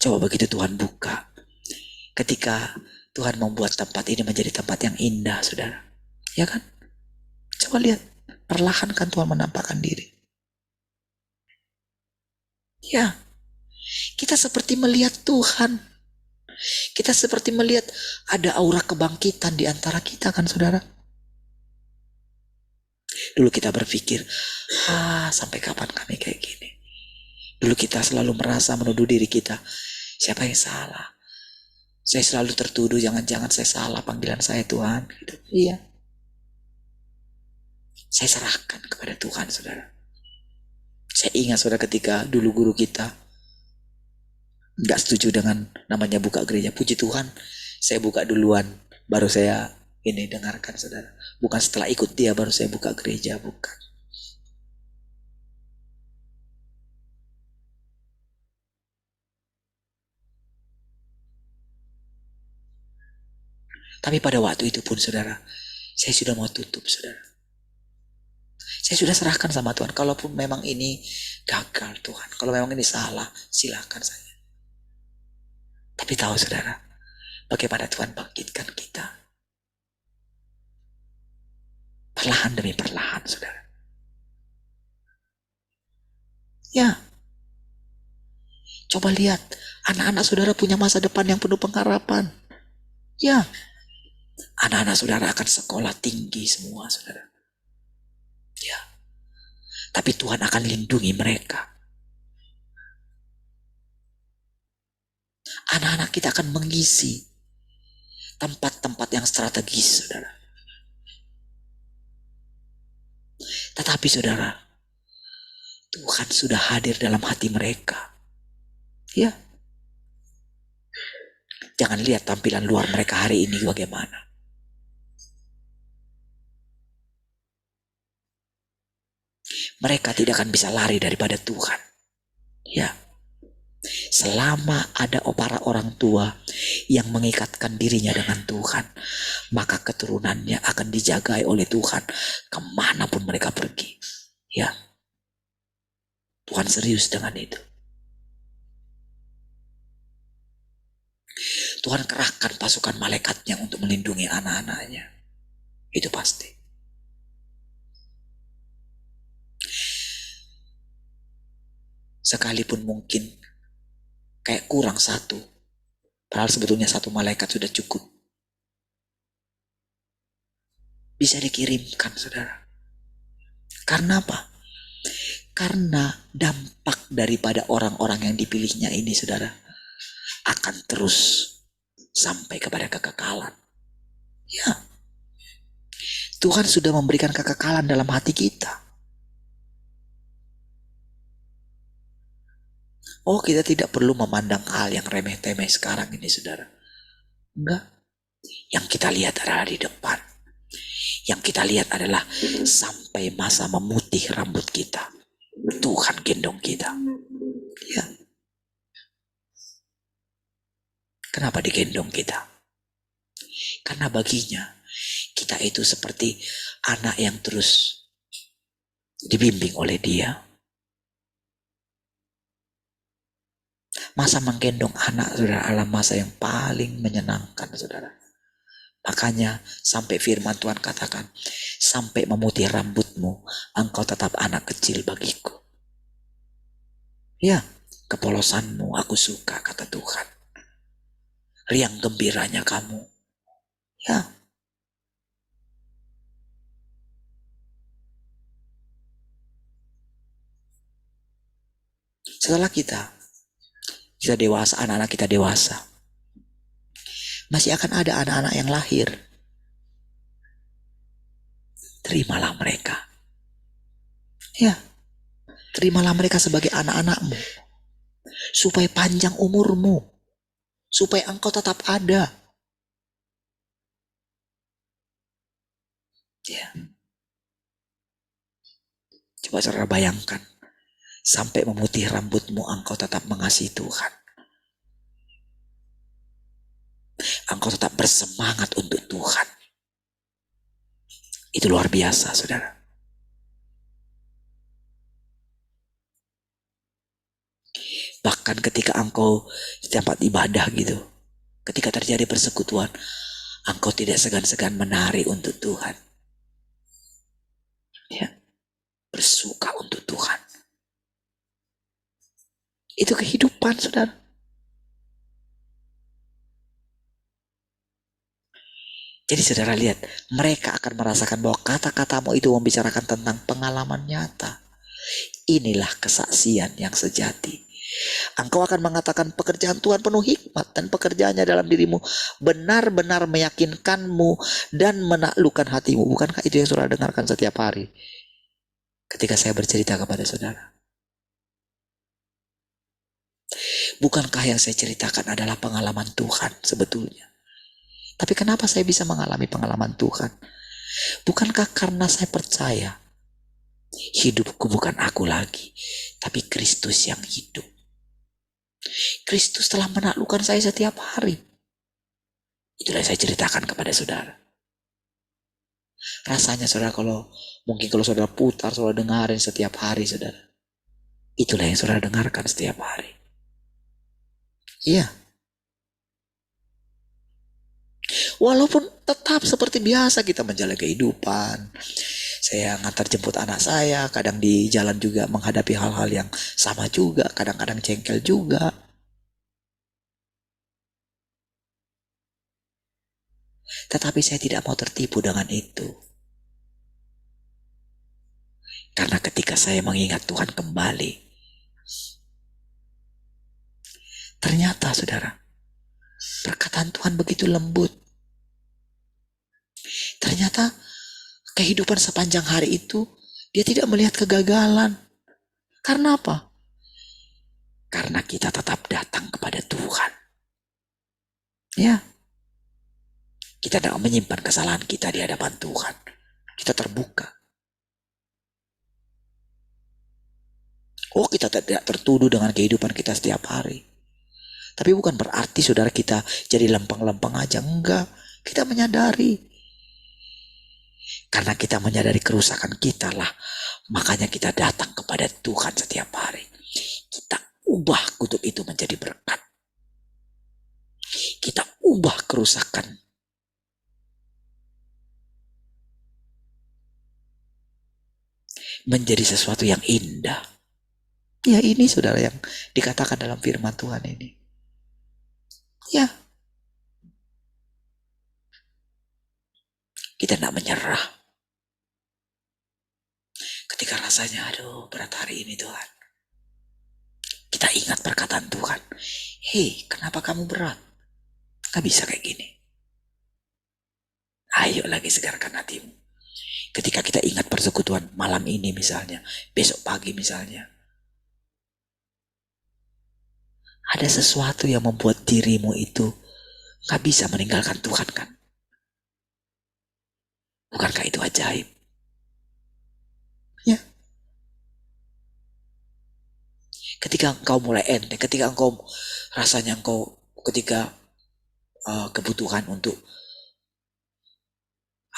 Speaker 2: Coba begitu Tuhan buka. Ketika Tuhan membuat tempat ini menjadi tempat yang indah, saudara. Ya kan? Coba lihat. Perlahan kan Tuhan menampakkan diri. Ya. Kita seperti melihat Tuhan. Kita seperti melihat ada aura kebangkitan di antara kita kan, saudara. Dulu kita berpikir, sampai kapan kami kayak gini? Dulu kita selalu merasa menuduh diri kita, siapa yang salah? Saya selalu tertuduh, jangan-jangan saya salah panggilan saya Tuhan. Gitu. Iya. Saya serahkan kepada Tuhan, saudara. Saya ingat, saudara, ketika dulu guru kita gak setuju dengan namanya buka gereja. Puji Tuhan, saya buka duluan, baru saya ini dengarkan, saudara. Bukan setelah ikut dia baru saya buka gereja, bukan. Tapi pada waktu itu pun, saudara, saya sudah mau tutup, saudara. Saya sudah serahkan sama Tuhan. Kalaupun memang ini gagal, Tuhan. Kalau memang ini salah, silakan saja. Tapi tahu, saudara, bagaimana Tuhan bangkitkan kita. Perlahan demi perlahan, saudara. Ya. Coba lihat, anak-anak saudara punya masa depan yang penuh pengharapan. Ya. Anak-anak saudara akan sekolah tinggi semua, saudara. Ya. Tapi Tuhan akan lindungi mereka. Anak-anak kita akan mengisi tempat-tempat yang strategis, saudara. Tetapi saudara, Tuhan sudah hadir dalam hati mereka. Ya. Jangan lihat tampilan luar mereka hari ini bagaimana. Mereka tidak akan bisa lari daripada Tuhan. Ya. Selama ada para orang tua yang mengikatkan dirinya dengan Tuhan, maka keturunannya akan dijagai oleh Tuhan kemanapun mereka pergi. Ya, Tuhan serius dengan itu. Tuhan kerahkan pasukan malaikatnya untuk melindungi anak-anaknya. Itu pasti. Sekalipun mungkin kayak kurang satu, padahal sebetulnya satu malaikat sudah cukup. bisa dikirimkan, saudara. Karena apa? Karena dampak daripada orang-orang yang dipilihnya ini, saudara, akan terus sampai kepada kekekalan. Ya, Tuhan sudah memberikan kekekalan dalam hati kita. Oh, kita tidak perlu memandang hal yang remeh-temeh sekarang ini, saudara. Enggak. Yang kita lihat adalah di depan. Yang kita lihat adalah sampai masa memutih rambut kita, Tuhan gendong kita. Ya. Kenapa digendong kita? Karena baginya kita itu seperti anak yang terus dibimbing oleh Dia. Masa menggendong anak, saudara, adalah masa yang paling menyenangkan, saudara. Makanya sampai firman Tuhan katakan, sampai memutih rambutmu, engkau tetap anak kecil bagiku. Ya, kepolosanmu aku suka, kata Tuhan. Riang gembiranya kamu. Ya. Setelah kita dewasa, anak-anak kita dewasa, masih akan ada anak-anak yang lahir. Terimalah mereka. Ya, terimalah mereka sebagai anak-anakmu. Supaya panjang umurmu. Supaya engkau tetap ada. Ya. Coba saudara bayangkan. Sampai memutih rambutmu, engkau tetap mengasihi Tuhan. Engkau tetap bersemangat untuk Tuhan. Itu luar biasa, saudara. Bahkan ketika engkau di tempat ibadah gitu, ketika terjadi persekutuan, engkau tidak segan-segan menari untuk Tuhan. Ya, bersuka untuk Tuhan. Itu kehidupan, saudara. Jadi saudara lihat, mereka akan merasakan bahwa kata-katamu itu membicarakan tentang pengalaman nyata. Inilah kesaksian yang sejati. Engkau akan mengatakan pekerjaan Tuhan penuh hikmat dan pekerjaannya dalam dirimu benar-benar meyakinkanmu dan menaklukkan hatimu. Bukankah itu yang saudara dengarkan setiap hari ketika saya bercerita kepada saudara? Bukankah yang saya ceritakan adalah pengalaman Tuhan sebetulnya? Tapi kenapa saya bisa mengalami pengalaman Tuhan? Bukankah karena saya percaya hidupku bukan aku lagi, tapi Kristus yang hidup. Kristus telah menaklukkan saya setiap hari. Itulah yang saya ceritakan kepada saudara. Rasanya saudara kalau saudara putar, saudara dengarin setiap hari, saudara. Itulah yang saudara dengarkan setiap hari. Iya. Walaupun tetap seperti biasa kita menjalani kehidupan. Saya ngantar jemput anak saya, kadang di jalan juga menghadapi hal-hal yang sama juga, kadang-kadang jengkel juga. Tetapi saya tidak mau tertipu dengan itu. Karena ketika saya mengingat Tuhan kembali, ternyata saudara, perkataan Tuhan begitu lembut. Ternyata kehidupan sepanjang hari itu, dia tidak melihat kegagalan. Karena apa? Karena kita tetap datang kepada Tuhan. Ya. Kita tidak menyimpan kesalahan kita di hadapan Tuhan. Kita terbuka. Oh, kita tidak tertuduh dengan kehidupan kita setiap hari. Tapi bukan berarti saudara kita jadi lempeng-lempeng aja. Enggak. Kita menyadari. Karena kita menyadari kerusakan kita lah. Makanya kita datang kepada Tuhan setiap hari. Kita ubah kutuk itu menjadi berkat. Kita ubah kerusakan menjadi sesuatu yang indah. Ya, ini saudara yang dikatakan dalam firman Tuhan ini. Ya. Kita tidak menyerah. Ketika rasanya, aduh berat hari ini Tuhan. Kita ingat perkataan Tuhan. Hei, kenapa kamu berat? Gak bisa kayak gini. Ayo lagi segarkan hatimu. Ketika kita ingat persekutuan malam ini misalnya, besok pagi misalnya. Ada sesuatu yang membuat dirimu itu gak bisa meninggalkan Tuhan kan? Bukankah itu ajaib? Ya. Ketika engkau mulai enteng, ketika engkau rasanya ketika kebutuhan untuk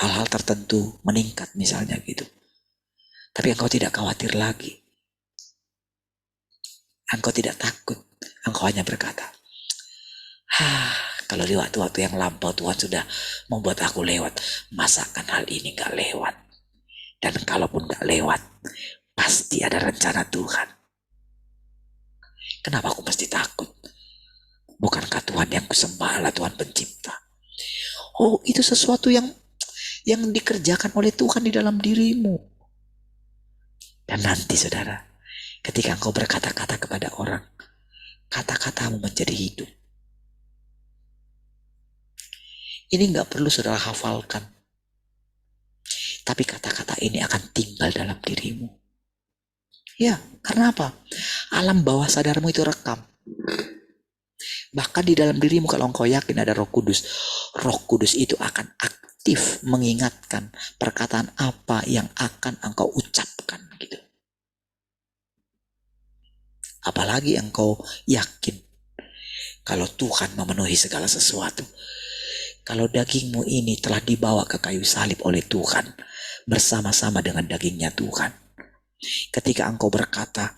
Speaker 2: hal-hal tertentu meningkat misalnya gitu. Tapi engkau tidak khawatir lagi. Engkau tidak takut. Engkau hanya berkata, kalau di waktu-waktu yang lampau Tuhan sudah membuat aku lewat, masakan hal ini gak lewat. Dan kalaupun gak lewat, pasti ada rencana Tuhan. Kenapa aku mesti takut? Bukankah Tuhan yang kusembah adalah Tuhan pencipta? Oh, itu sesuatu yang dikerjakan oleh Tuhan di dalam dirimu. Dan nanti saudara, ketika engkau berkata-kata kepada orang, kata-katamu menjadi hidup. Ini gak perlu saudara hafalkan. Tapi kata-kata ini akan tinggal dalam dirimu. Ya, karena apa? Alam bawah sadarmu itu rekam. Bahkan di dalam dirimu kalau engkau yakin ada Roh Kudus itu akan aktif mengingatkan perkataan apa yang akan engkau ucapkan gitu. Apalagi engkau yakin kalau Tuhan memenuhi segala sesuatu. Kalau dagingmu ini telah dibawa ke kayu salib oleh Tuhan bersama-sama dengan dagingnya Tuhan. Ketika engkau berkata,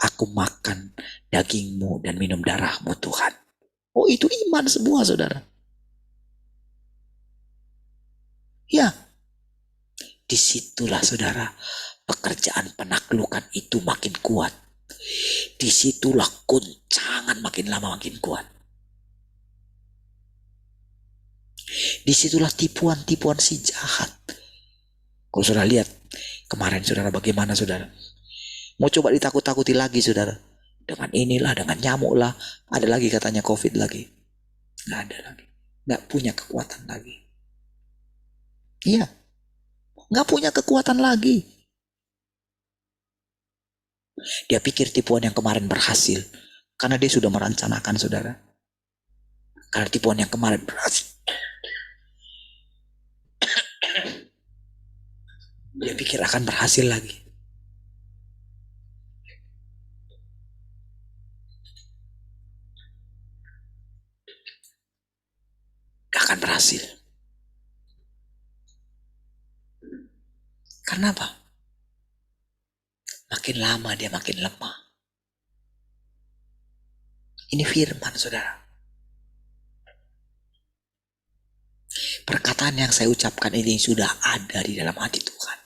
Speaker 2: aku makan dagingmu dan minum darahmu Tuhan. Oh, itu iman semua saudara. Ya, disitulah saudara pekerjaan penaklukan itu makin kuat. Disitulah goncangan makin lama makin kuat. Disitulah tipuan-tipuan si jahat. Kalau saudara lihat kemarin saudara bagaimana saudara. Mau coba ditakut-takuti lagi saudara. Dengan inilah, dengan nyamuk lah. Ada lagi katanya COVID lagi. Gak ada lagi. Gak punya kekuatan lagi. Iya. Gak punya kekuatan lagi. Dia pikir tipuan yang kemarin berhasil. Karena dia sudah merencanakan saudara. Karena tipuan yang kemarin berhasil. Dia pikir akan berhasil lagi. Gak akan berhasil. Karena apa? Makin lama dia makin lemah. Ini firman saudara. Perkataan yang saya ucapkan ini sudah ada di dalam hati Tuhan.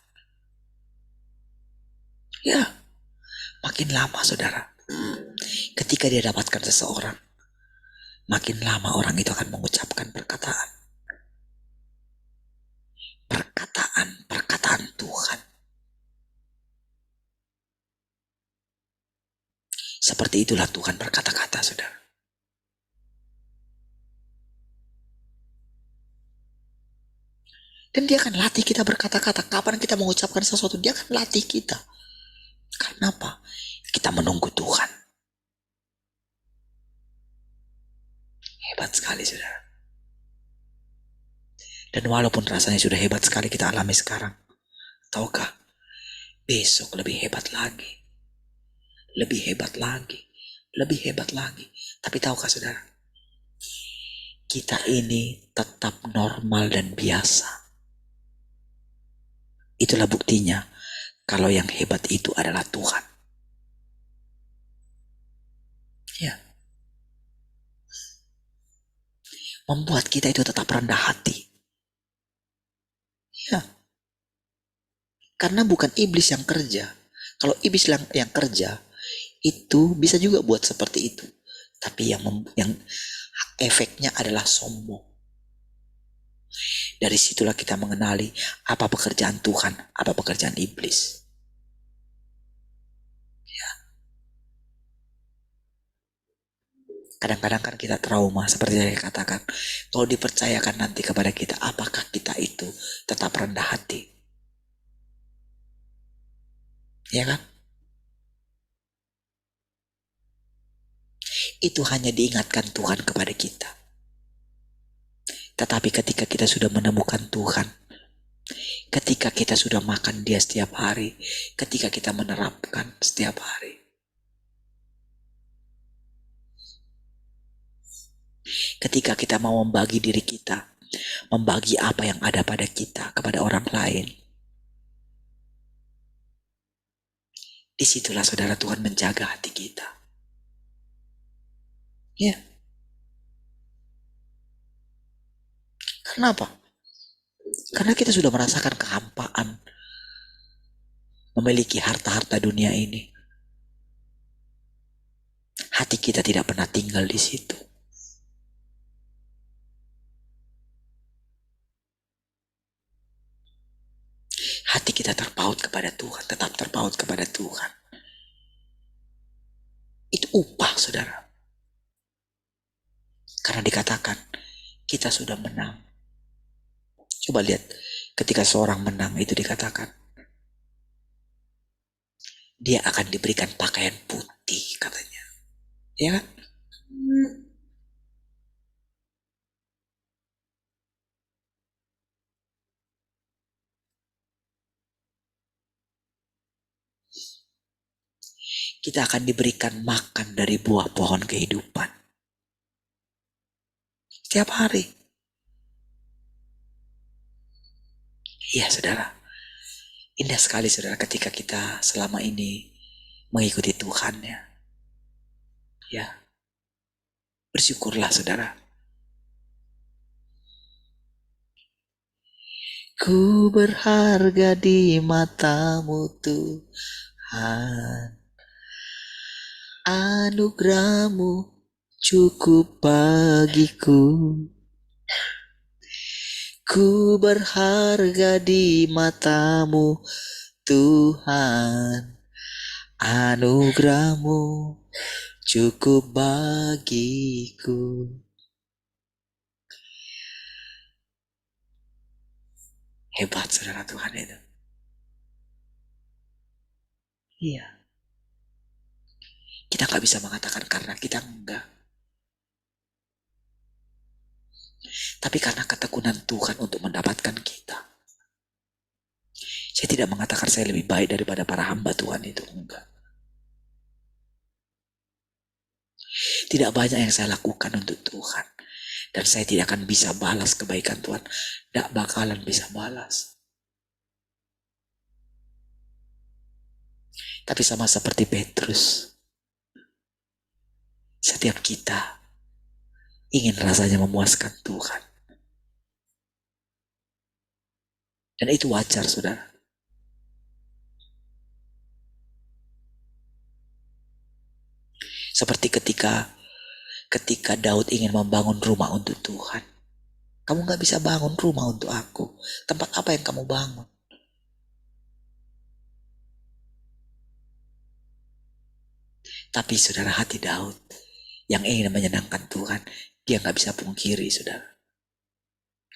Speaker 2: Ya, makin lama saudara. Ketika dia dapatkan seseorang, makin lama orang itu akan mengucapkan perkataan. Perkataan Tuhan. Seperti itulah Tuhan berkata-kata saudara. Dan dia akan latih kita berkata-kata. Kapan kita mengucapkan sesuatu, dia akan latih kita. Karena apa? Kita menunggu Tuhan. Hebat sekali saudara. Dan walaupun rasanya sudah hebat sekali kita alami sekarang, tahukah? Besok lebih hebat lagi. Lebih hebat lagi. Lebih hebat lagi. Tapi tahukah saudara? Kita ini tetap normal dan biasa. Itulah buktinya kalau yang hebat itu adalah Tuhan. Ya. Membuat kita itu tetap rendah hati. Ya. Karena bukan iblis yang kerja. Kalau iblis yang kerja, itu bisa juga buat seperti itu. Tapi yang efeknya adalah sombong. Dari situlah kita mengenali apa pekerjaan Tuhan, apa pekerjaan iblis. Ya. Kadang-kadang kan kita trauma, seperti yang saya katakan. Kalau dipercayakan nanti kepada kita, apakah kita itu tetap rendah hati? Ya kan? Itu hanya diingatkan Tuhan kepada kita. Tetapi ketika kita sudah menemukan Tuhan, ketika kita sudah makan Dia setiap hari, ketika kita menerapkan setiap hari, ketika kita mau membagi diri kita, membagi apa yang ada pada kita kepada orang lain, disitulah saudara Tuhan menjaga hati kita. Ya. Kenapa? Karena kita sudah merasakan kehampaan memiliki harta-harta dunia ini. Hati kita tidak pernah tinggal di situ. Hati kita terpaut kepada Tuhan, tetap terpaut kepada Tuhan. Itu upah, saudara. Karena dikatakan kita sudah menang. Coba lihat, ketika seorang menang itu dikatakan dia akan diberikan pakaian putih, katanya. Ya kan? Kita akan diberikan makan dari buah pohon kehidupan. Setiap hari. Iya, saudara. Indah sekali, saudara, ketika kita selama ini mengikuti Tuhan, ya. Ya. Bersyukurlah, saudara. Ku berharga di matamu, Tuhan. Anugerahmu cukup bagiku. Ku berharga di matamu, Tuhan. Anugerahmu cukup bagiku. Hebat, saudara, Tuhan itu. Iya. Kita gak bisa mengatakan karena kita enggak. Tapi karena ketekunan Tuhan untuk mendapatkan kita. Saya tidak mengatakan saya lebih baik daripada para hamba Tuhan itu. Enggak. Tidak banyak yang saya lakukan untuk Tuhan. Dan saya tidak akan bisa balas kebaikan Tuhan. Tidak bakalan bisa balas. Tapi sama seperti Petrus. Setiap kita ingin rasanya memuaskan Tuhan. Dan itu wajar, saudara. Seperti ketika Daud ingin membangun rumah untuk Tuhan. Kamu gak bisa bangun rumah untuk aku. Tempat apa yang kamu bangun? Tapi saudara, hati Daud yang ingin menyenangkan Tuhan, dia gak bisa pungkiri, saudara.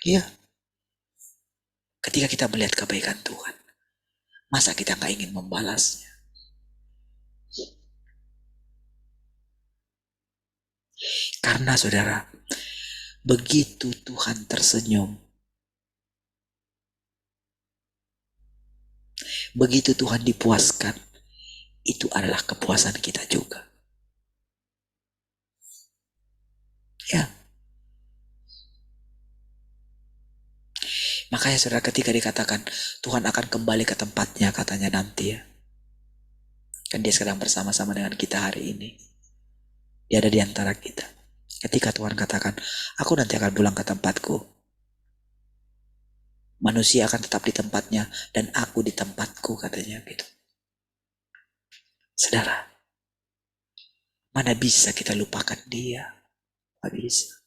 Speaker 2: Iya. Ketika kita melihat kebaikan Tuhan, masa kita gak ingin membalasnya? Karena saudara, begitu Tuhan tersenyum, begitu Tuhan dipuaskan, itu adalah kepuasan kita juga. Ya. Makanya saudara, ketika dikatakan Tuhan akan kembali ke tempatnya, katanya nanti, ya. Kan dia sedang bersama-sama dengan kita hari ini. Dia ada di antara kita. Ketika Tuhan katakan, aku nanti akan pulang ke tempatku. Manusia akan tetap di tempatnya dan aku di tempatku, katanya gitu. Saudara, mana bisa kita lupakan dia? Gak bisa.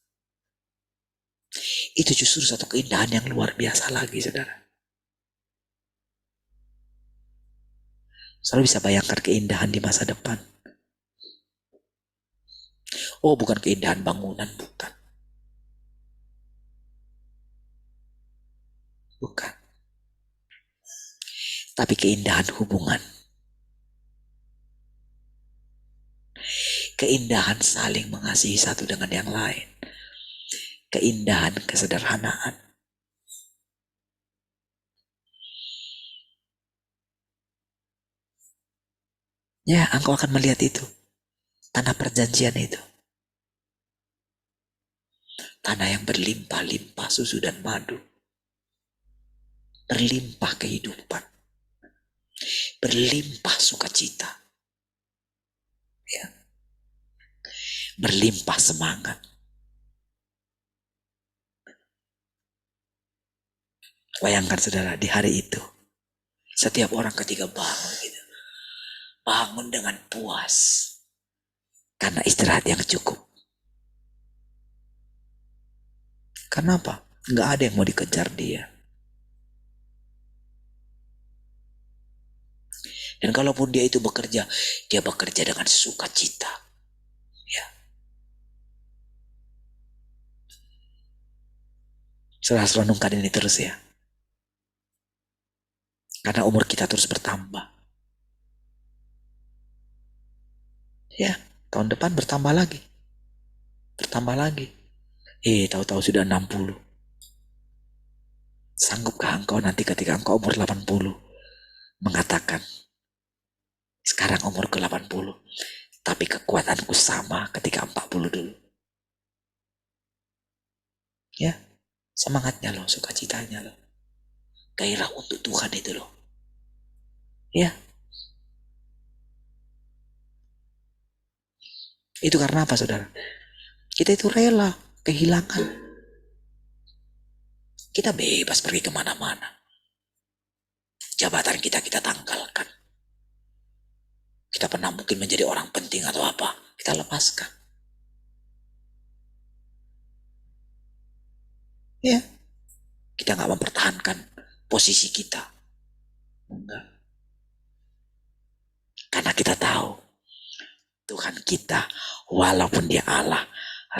Speaker 2: Itu justru satu keindahan yang luar biasa lagi, saudara. Selalu bisa bayangkan keindahan di masa depan. Oh, bukan keindahan bangunan, bukan. Bukan. Tapi keindahan hubungan. Keindahan saling mengasihi satu dengan yang lain. Keindahan kesederhanaan. Ya, engkau akan melihat itu. Tanah perjanjian itu. Tanah yang berlimpah-limpah susu dan madu. Berlimpah kehidupan. Berlimpah sukacita. Ya. Berlimpah semangat. Bayangkan saudara, di hari itu. Setiap orang ketika bangun gitu. Bangun dengan puas. Karena istirahat yang cukup. Kenapa? Nggak ada yang mau dikejar dia. Dan kalaupun dia itu bekerja, dia bekerja dengan sukacita. Ya. Saudara renungkan ini terus ya. Karena umur kita terus bertambah. Ya, tahun depan bertambah lagi. Bertambah lagi. Tahu-tahu sudah 60. Sanggupkah engkau nanti ketika engkau umur 80 mengatakan, sekarang umur ke 80, tapi kekuatanku sama ketika 40 dulu. Ya, semangatnya loh, sukacitanya loh. Gairah untuk Tuhan itu loh. Ya. Itu karena apa, saudara? Kita itu rela kehilangan. Kita bebas pergi kemana-mana. Jabatan kita tanggalkan. Kita pernah mungkin menjadi orang penting atau apa, kita lepaskan. Ya, kita gak mempertahankan posisi kita. Enggak. Karena kita tahu Tuhan kita, walaupun dia Allah,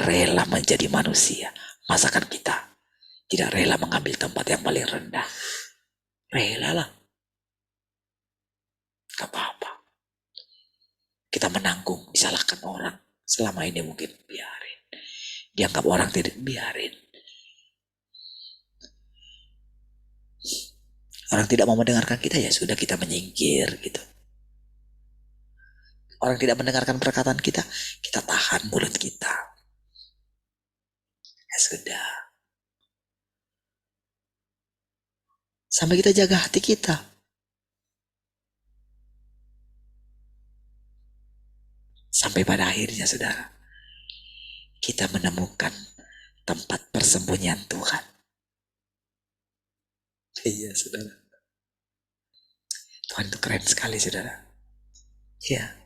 Speaker 2: rela menjadi manusia. Masakan kita tidak rela mengambil tempat yang paling rendah. Rela lah. Gak apa-apa. Kita menanggung, disalahkan orang. Selama ini mungkin biarin. Dianggap orang tidak, biarin. Orang tidak mau mendengarkan kita, ya sudah, kita menyingkir gitu. Orang tidak mendengarkan perkataan kita tahan mulut kita. Ya sudah. Sampai kita jaga hati kita. Sampai pada akhirnya, saudara, kita menemukan tempat persembunyian Tuhan. Iya, saudara. Tuhan itu keren sekali, saudara. Iya.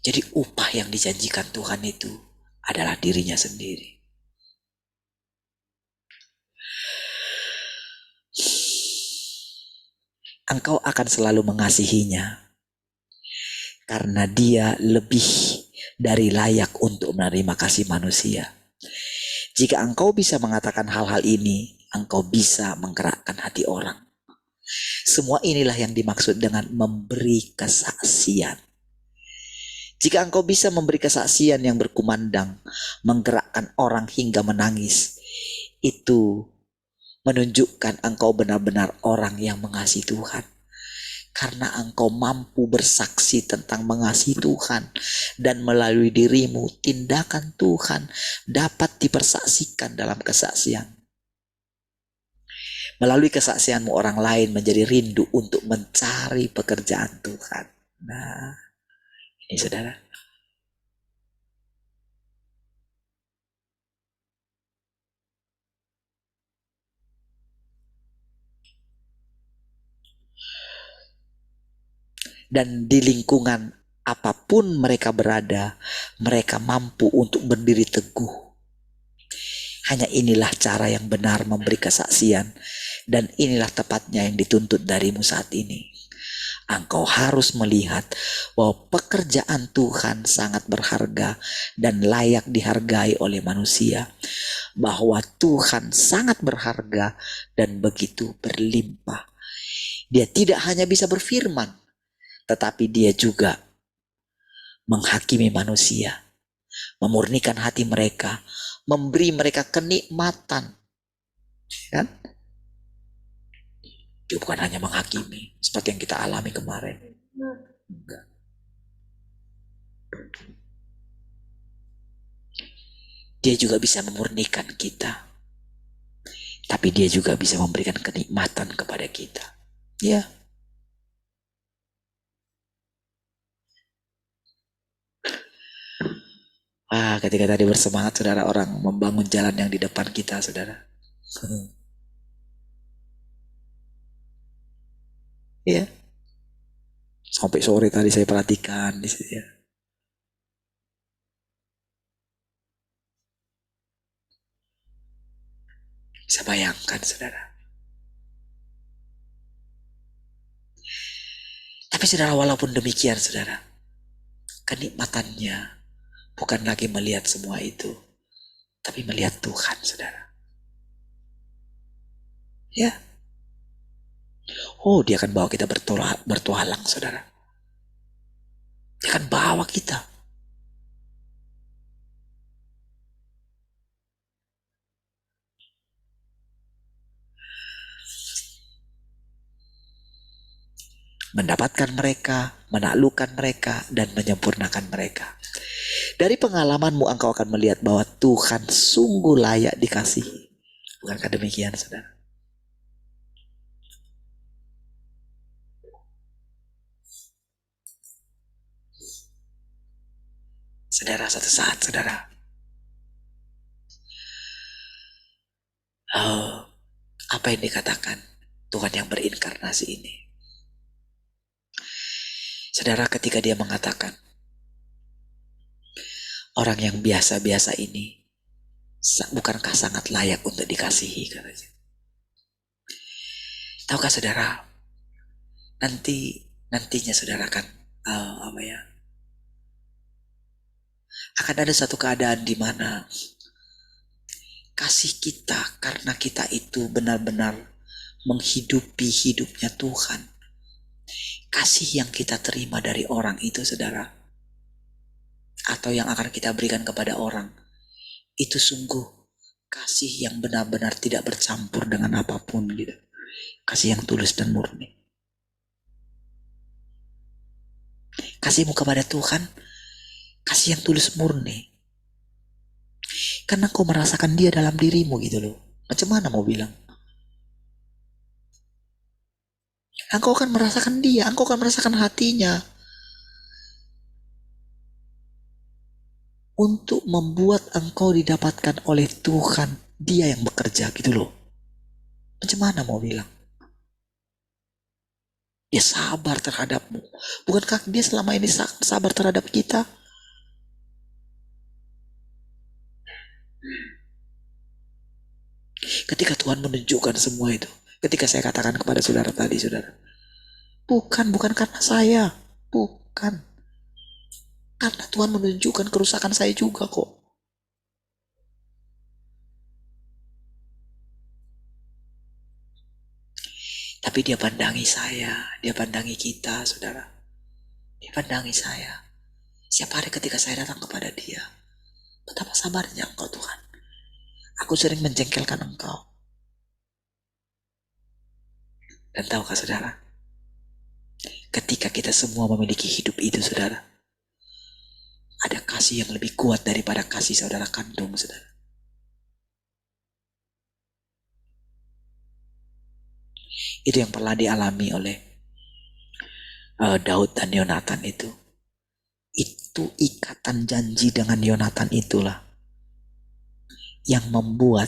Speaker 2: Jadi upah yang dijanjikan Tuhan itu adalah dirinya sendiri. Engkau akan selalu mengasihinya karena dia lebih dari layak untuk menerima kasih manusia. Jika engkau bisa mengatakan hal-hal ini, engkau bisa menggerakkan hati orang. Semua inilah yang dimaksud dengan memberi kesaksian. Jika engkau bisa memberi kesaksian yang berkumandang, menggerakkan orang hingga menangis, itu menunjukkan engkau benar-benar orang yang mengasihi Tuhan. Karena engkau mampu bersaksi tentang mengasihi Tuhan, dan melalui dirimu tindakan Tuhan dapat dipersaksikan dalam kesaksian. Melalui kesaksianmu orang lain menjadi rindu untuk mencari pekerjaan Tuhan. Nah, ini saudara. Dan di lingkungan apapun mereka berada, mereka mampu untuk berdiri teguh. Hanya inilah cara yang benar memberi kesaksian, dan inilah tepatnya yang dituntut darimu saat ini. Engkau harus melihat bahwa pekerjaan Tuhan sangat berharga dan layak dihargai oleh manusia. Bahwa Tuhan sangat berharga dan begitu berlimpah. Dia tidak hanya bisa berfirman, tetapi dia juga menghakimi manusia, memurnikan hati mereka, memberi mereka kenikmatan. Kan? Dia bukan hanya menghakimi seperti yang kita alami kemarin. Enggak. Dia juga bisa memurnikan kita. Tapi dia juga bisa memberikan kenikmatan kepada kita. Ya. Ketika tadi bersemangat saudara, orang membangun jalan yang di depan kita saudara. Ya. Sampai sore tadi saya perhatikan di situ ya. Bisa bayangkan saudara. Tapi saudara, walaupun demikian saudara, kenikmatannya bukan lagi melihat semua itu, tapi melihat Tuhan saudara. Ya. Oh, dia akan bawa kita bertualang saudara. Dia akan bawa kita. Mendapatkan mereka, menaklukkan mereka, dan menyempurnakan mereka. Dari pengalamanmu engkau akan melihat bahwa Tuhan sungguh layak dikasihi. Bukankah demikian saudara? Saudara, satu saat saudara, apa yang dikatakan Tuhan yang berinkarnasi ini? Saudara, ketika dia mengatakan orang yang biasa-biasa ini bukankah sangat layak untuk dikasihi katanya. Tahukah saudara, nantinya saudara akan akan ada satu keadaan di mana kasih kita karena kita itu benar-benar menghidupi hidupnya Tuhan. Kasih yang kita terima dari orang itu saudara, atau yang akan kita berikan kepada orang, itu sungguh kasih yang benar-benar tidak bercampur dengan apapun gitu. Kasih yang tulus dan murni. Kasihmu kepada Tuhan, kasih yang tulus murni. Karena kau merasakan dia dalam dirimu gitu loh. Macam mana mau bilang? Engkau akan merasakan dia, engkau akan merasakan hatinya. Untuk membuat engkau didapatkan oleh Tuhan, dia yang bekerja gitu loh. Macam mana mau bilang? Dia sabar terhadapmu. Bukankah dia selama ini sabar terhadap kita? Ketika Tuhan menunjukkan semua itu, ketika saya katakan kepada saudara tadi, saudara, bukan karena saya, bukan. Karena Tuhan menunjukkan kerusakan saya juga kok. Tapi dia pandangi saya, dia pandangi kita, saudara. Dia pandangi saya. Setiap hari ketika saya datang kepada dia, betapa sabarnya engkau Tuhan. Aku sering menjengkelkan engkau. Dan tahukah saudara, ketika kita semua memiliki hidup itu saudara, ada kasih yang lebih kuat daripada kasih saudara kandung saudara. Itu yang pernah dialami oleh Daud dan Yonatan itu. Itu ikatan janji dengan Yonatan itulah yang membuat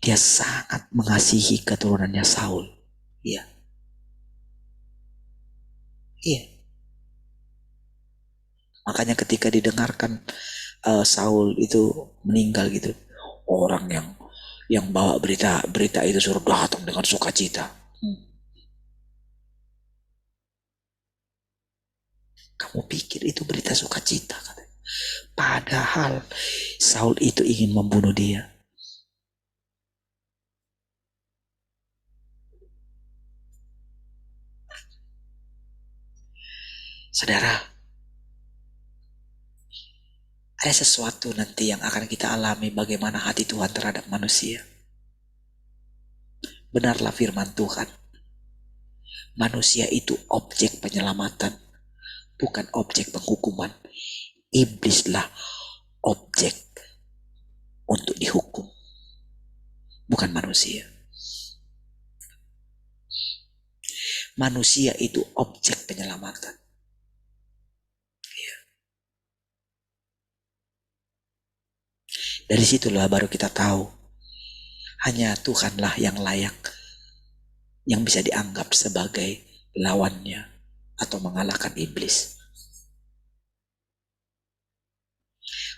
Speaker 2: dia sangat mengasihi keturunannya Saul. Iya. Iya. Makanya ketika didengarkan Saul itu meninggal gitu, orang yang bawa berita itu suruh datang dengan sukacita. Kamu pikir itu berita sukacita? Padahal Saul itu ingin membunuh dia. Saudara, ada sesuatu nanti yang akan kita alami bagaimana hati Tuhan terhadap manusia. Benarlah firman Tuhan. Manusia itu objek penyelamatan, bukan objek penghukuman. Iblislah objek untuk dihukum, bukan manusia. Manusia itu objek penyelamatan. Dari situlah baru kita tahu hanya Tuhanlah yang layak, yang bisa dianggap sebagai lawannya atau mengalahkan iblis.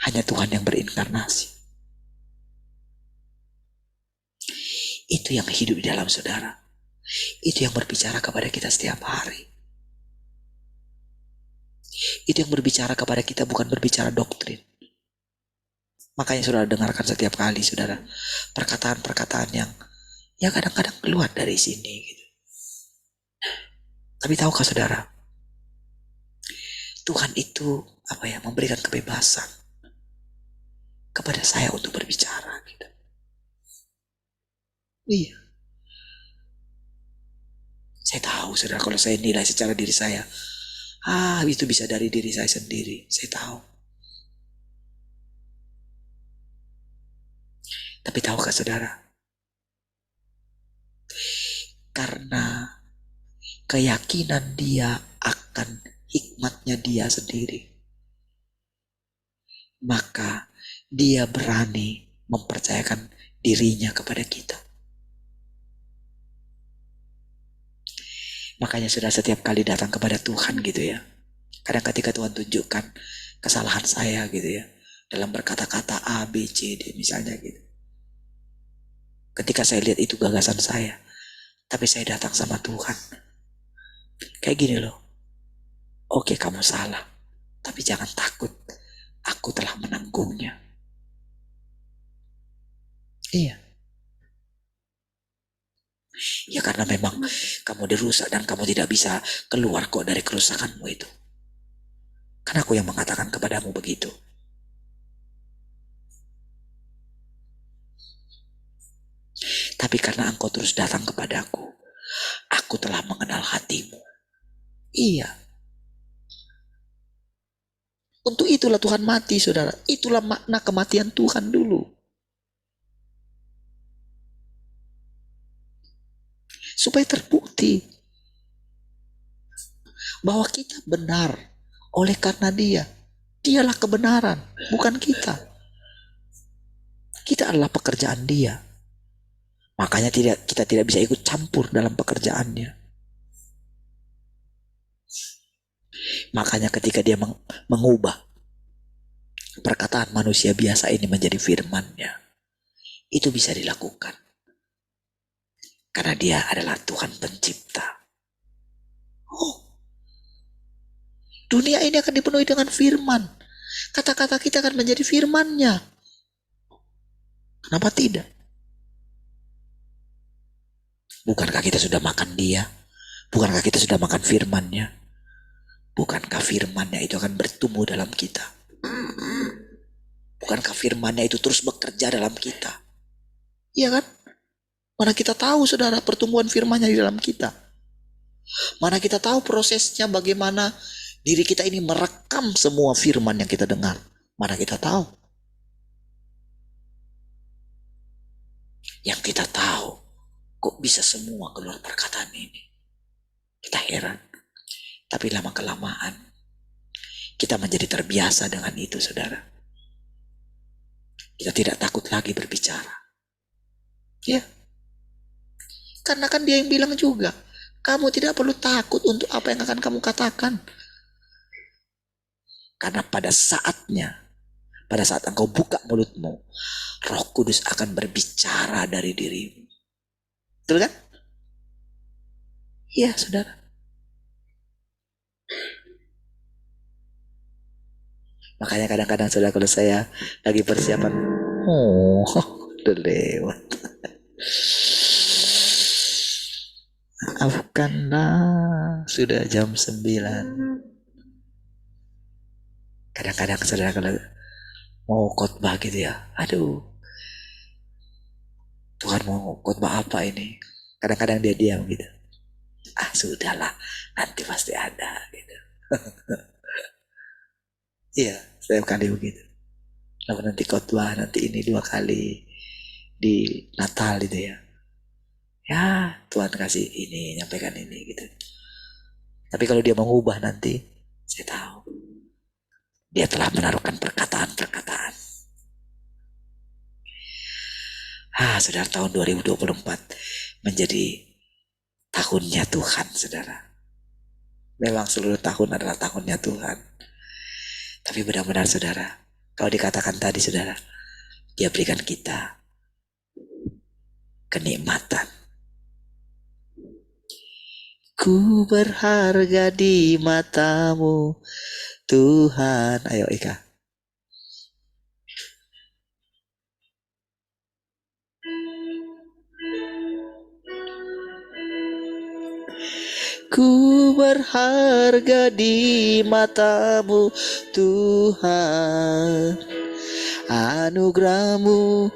Speaker 2: Hanya Tuhan yang berinkarnasi. Itu yang hidup di dalam saudara. Itu yang berbicara kepada kita setiap hari. Itu yang berbicara kepada kita, bukan berbicara doktrin. Makanya saudara dengarkan setiap kali saudara perkataan-perkataan yang ya kadang-kadang keluar dari sini gitu. Tapi tahukah saudara, Tuhan itu memberikan kebebasan kepada saya untuk berbicara gitu. Iya. Saya tahu saudara, kalau saya nilai secara diri saya, itu bisa dari diri saya sendiri. Saya tahu. Tapi tahukah saudara, karena keyakinan dia akan hikmatnya dia sendiri, maka dia berani mempercayakan dirinya kepada kita. Makanya sudah setiap kali datang kepada Tuhan gitu ya, kadang ketika Tuhan tunjukkan kesalahan saya gitu ya, dalam berkata-kata A, B, C, D misalnya gitu. Ketika saya lihat itu gagasan saya, tapi saya datang sama Tuhan. Kayak gini loh. Oke, kamu salah, tapi jangan takut. Aku telah menanggungnya. Iya. Ya karena memang kamu dirusak dan kamu tidak bisa keluar kok dari kerusakanmu itu. Karena aku yang mengatakan kepadamu begitu. Tapi karena engkau terus datang kepadaku, aku telah mengenal hatimu. Iya. Untuk itulah Tuhan mati, saudara. Itulah makna kematian Tuhan dulu. Supaya terbukti bahwa kita benar oleh karena dia. Dialah kebenaran, bukan kita. Kita adalah pekerjaan dia. Makanya kita tidak bisa ikut campur dalam pekerjaannya. Makanya ketika dia mengubah perkataan manusia biasa ini menjadi firman-Nya, itu bisa dilakukan. Karena dia adalah Tuhan pencipta. Dunia ini akan dipenuhi dengan firman. Kata-kata kita akan menjadi firman-Nya. Kenapa tidak? Bukankah kita sudah makan dia? Bukankah kita sudah makan firman-Nya? Bukankah firman-Nya itu akan bertumbuh dalam kita? Bukankah firman-Nya itu terus bekerja dalam kita? Iya kan? Mana kita tahu saudara pertumbuhan firman-Nya di dalam kita? Mana kita tahu prosesnya bagaimana diri kita ini merekam semua firman yang kita dengar? Mana kita tahu? Yang kita tahu, kok bisa semua keluar perkataan ini? Kita heran. Tapi lama-kelamaan kita menjadi terbiasa dengan itu, saudara. Kita tidak takut lagi berbicara. Ya. Karena kan dia yang bilang juga, kamu tidak perlu takut untuk apa yang akan kamu katakan. Karena pada saatnya, pada saat engkau buka mulutmu, Roh Kudus akan berbicara dari dirimu. Betul kan? Iya, saudara. Makanya kadang-kadang saudara, kalau saya lagi persiapan, udah lewat. Maafkanlah, sudah jam 9. Kadang-kadang saudara kalau mau khotbah gitu ya, aduh, Tuhan mau khotbah apa ini? Kadang-kadang dia diam gitu. Sudahlah, nanti pasti ada gitu. Iya, setiap kali begitu. Lalu nanti khotbah, nanti ini 2 kali di Natal itu ya. Ya, Tuhan kasih ini, nyampaikan ini gitu. Tapi kalau dia mengubah nanti, saya tahu dia telah menaruhkan perkataan-perkataan. Saudara, tahun 2024 menjadi tahunnya Tuhan, saudara. Memang seluruh tahun adalah tahunnya Tuhan. Tapi benar-benar saudara, kalau dikatakan tadi saudara, dia berikan kita kenikmatan. Ku berharga di matamu, Tuhan. Ayo Ika. Ku berharga di matamu, Tuhan. Anugerahmu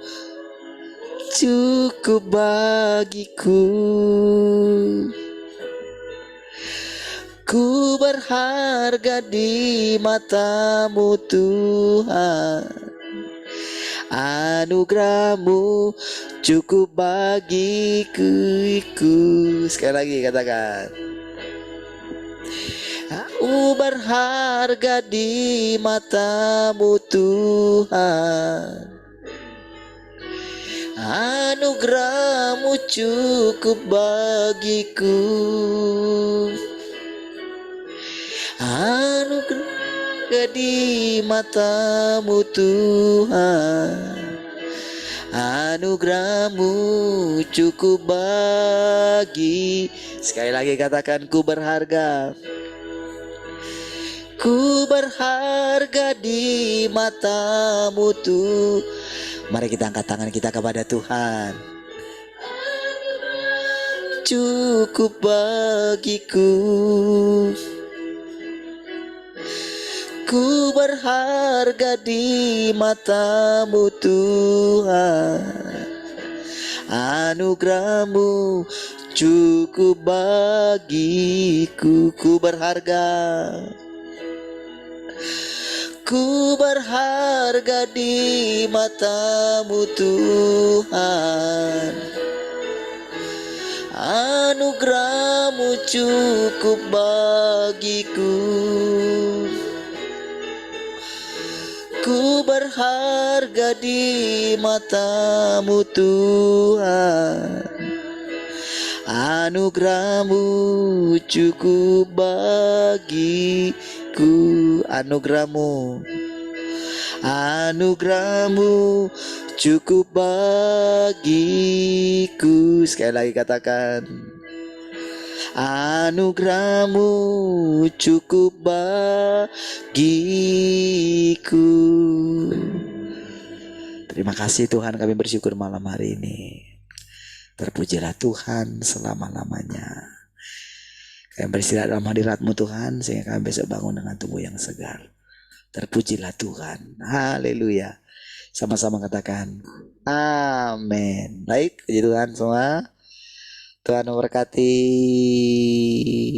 Speaker 2: cukup bagiku. Ku berharga di matamu, Tuhan. Anugerahmu cukup bagiku. Sekali lagi katakan. Aku berharga di matamu, Tuhan. Anugerahmu cukup bagiku. Anugerah di matamu, Tuhan. Anugerahmu cukup bagi. Sekali lagi katakan, ku berharga. Ku berharga di matamu, Tuhan. Mari kita angkat tangan kita kepada Tuhan. Cukup bagiku. Ku berharga di matamu, Tuhan. Anugerahmu cukup bagiku. Ku berharga. Ku berharga di matamu, Tuhan. Anugerahmu cukup bagiku. Ku berharga di matamu, Tuhan. Anugerahmu cukup bagiku. Anugerahmu cukup bagiku. Sekali lagi katakan, anugerahmu cukup bagiku. Terima kasih Tuhan, kami bersyukur malam hari ini. Terpujilah Tuhan selama-lamanya. Kami beristirahat dalam hadirat-Mu Tuhan, sehingga kami bisa bangun dengan tubuh yang segar. Terpujilah Tuhan. Haleluya. Sama-sama katakan amin. Baik, puji Tuhan semua. Tuhan memberkati.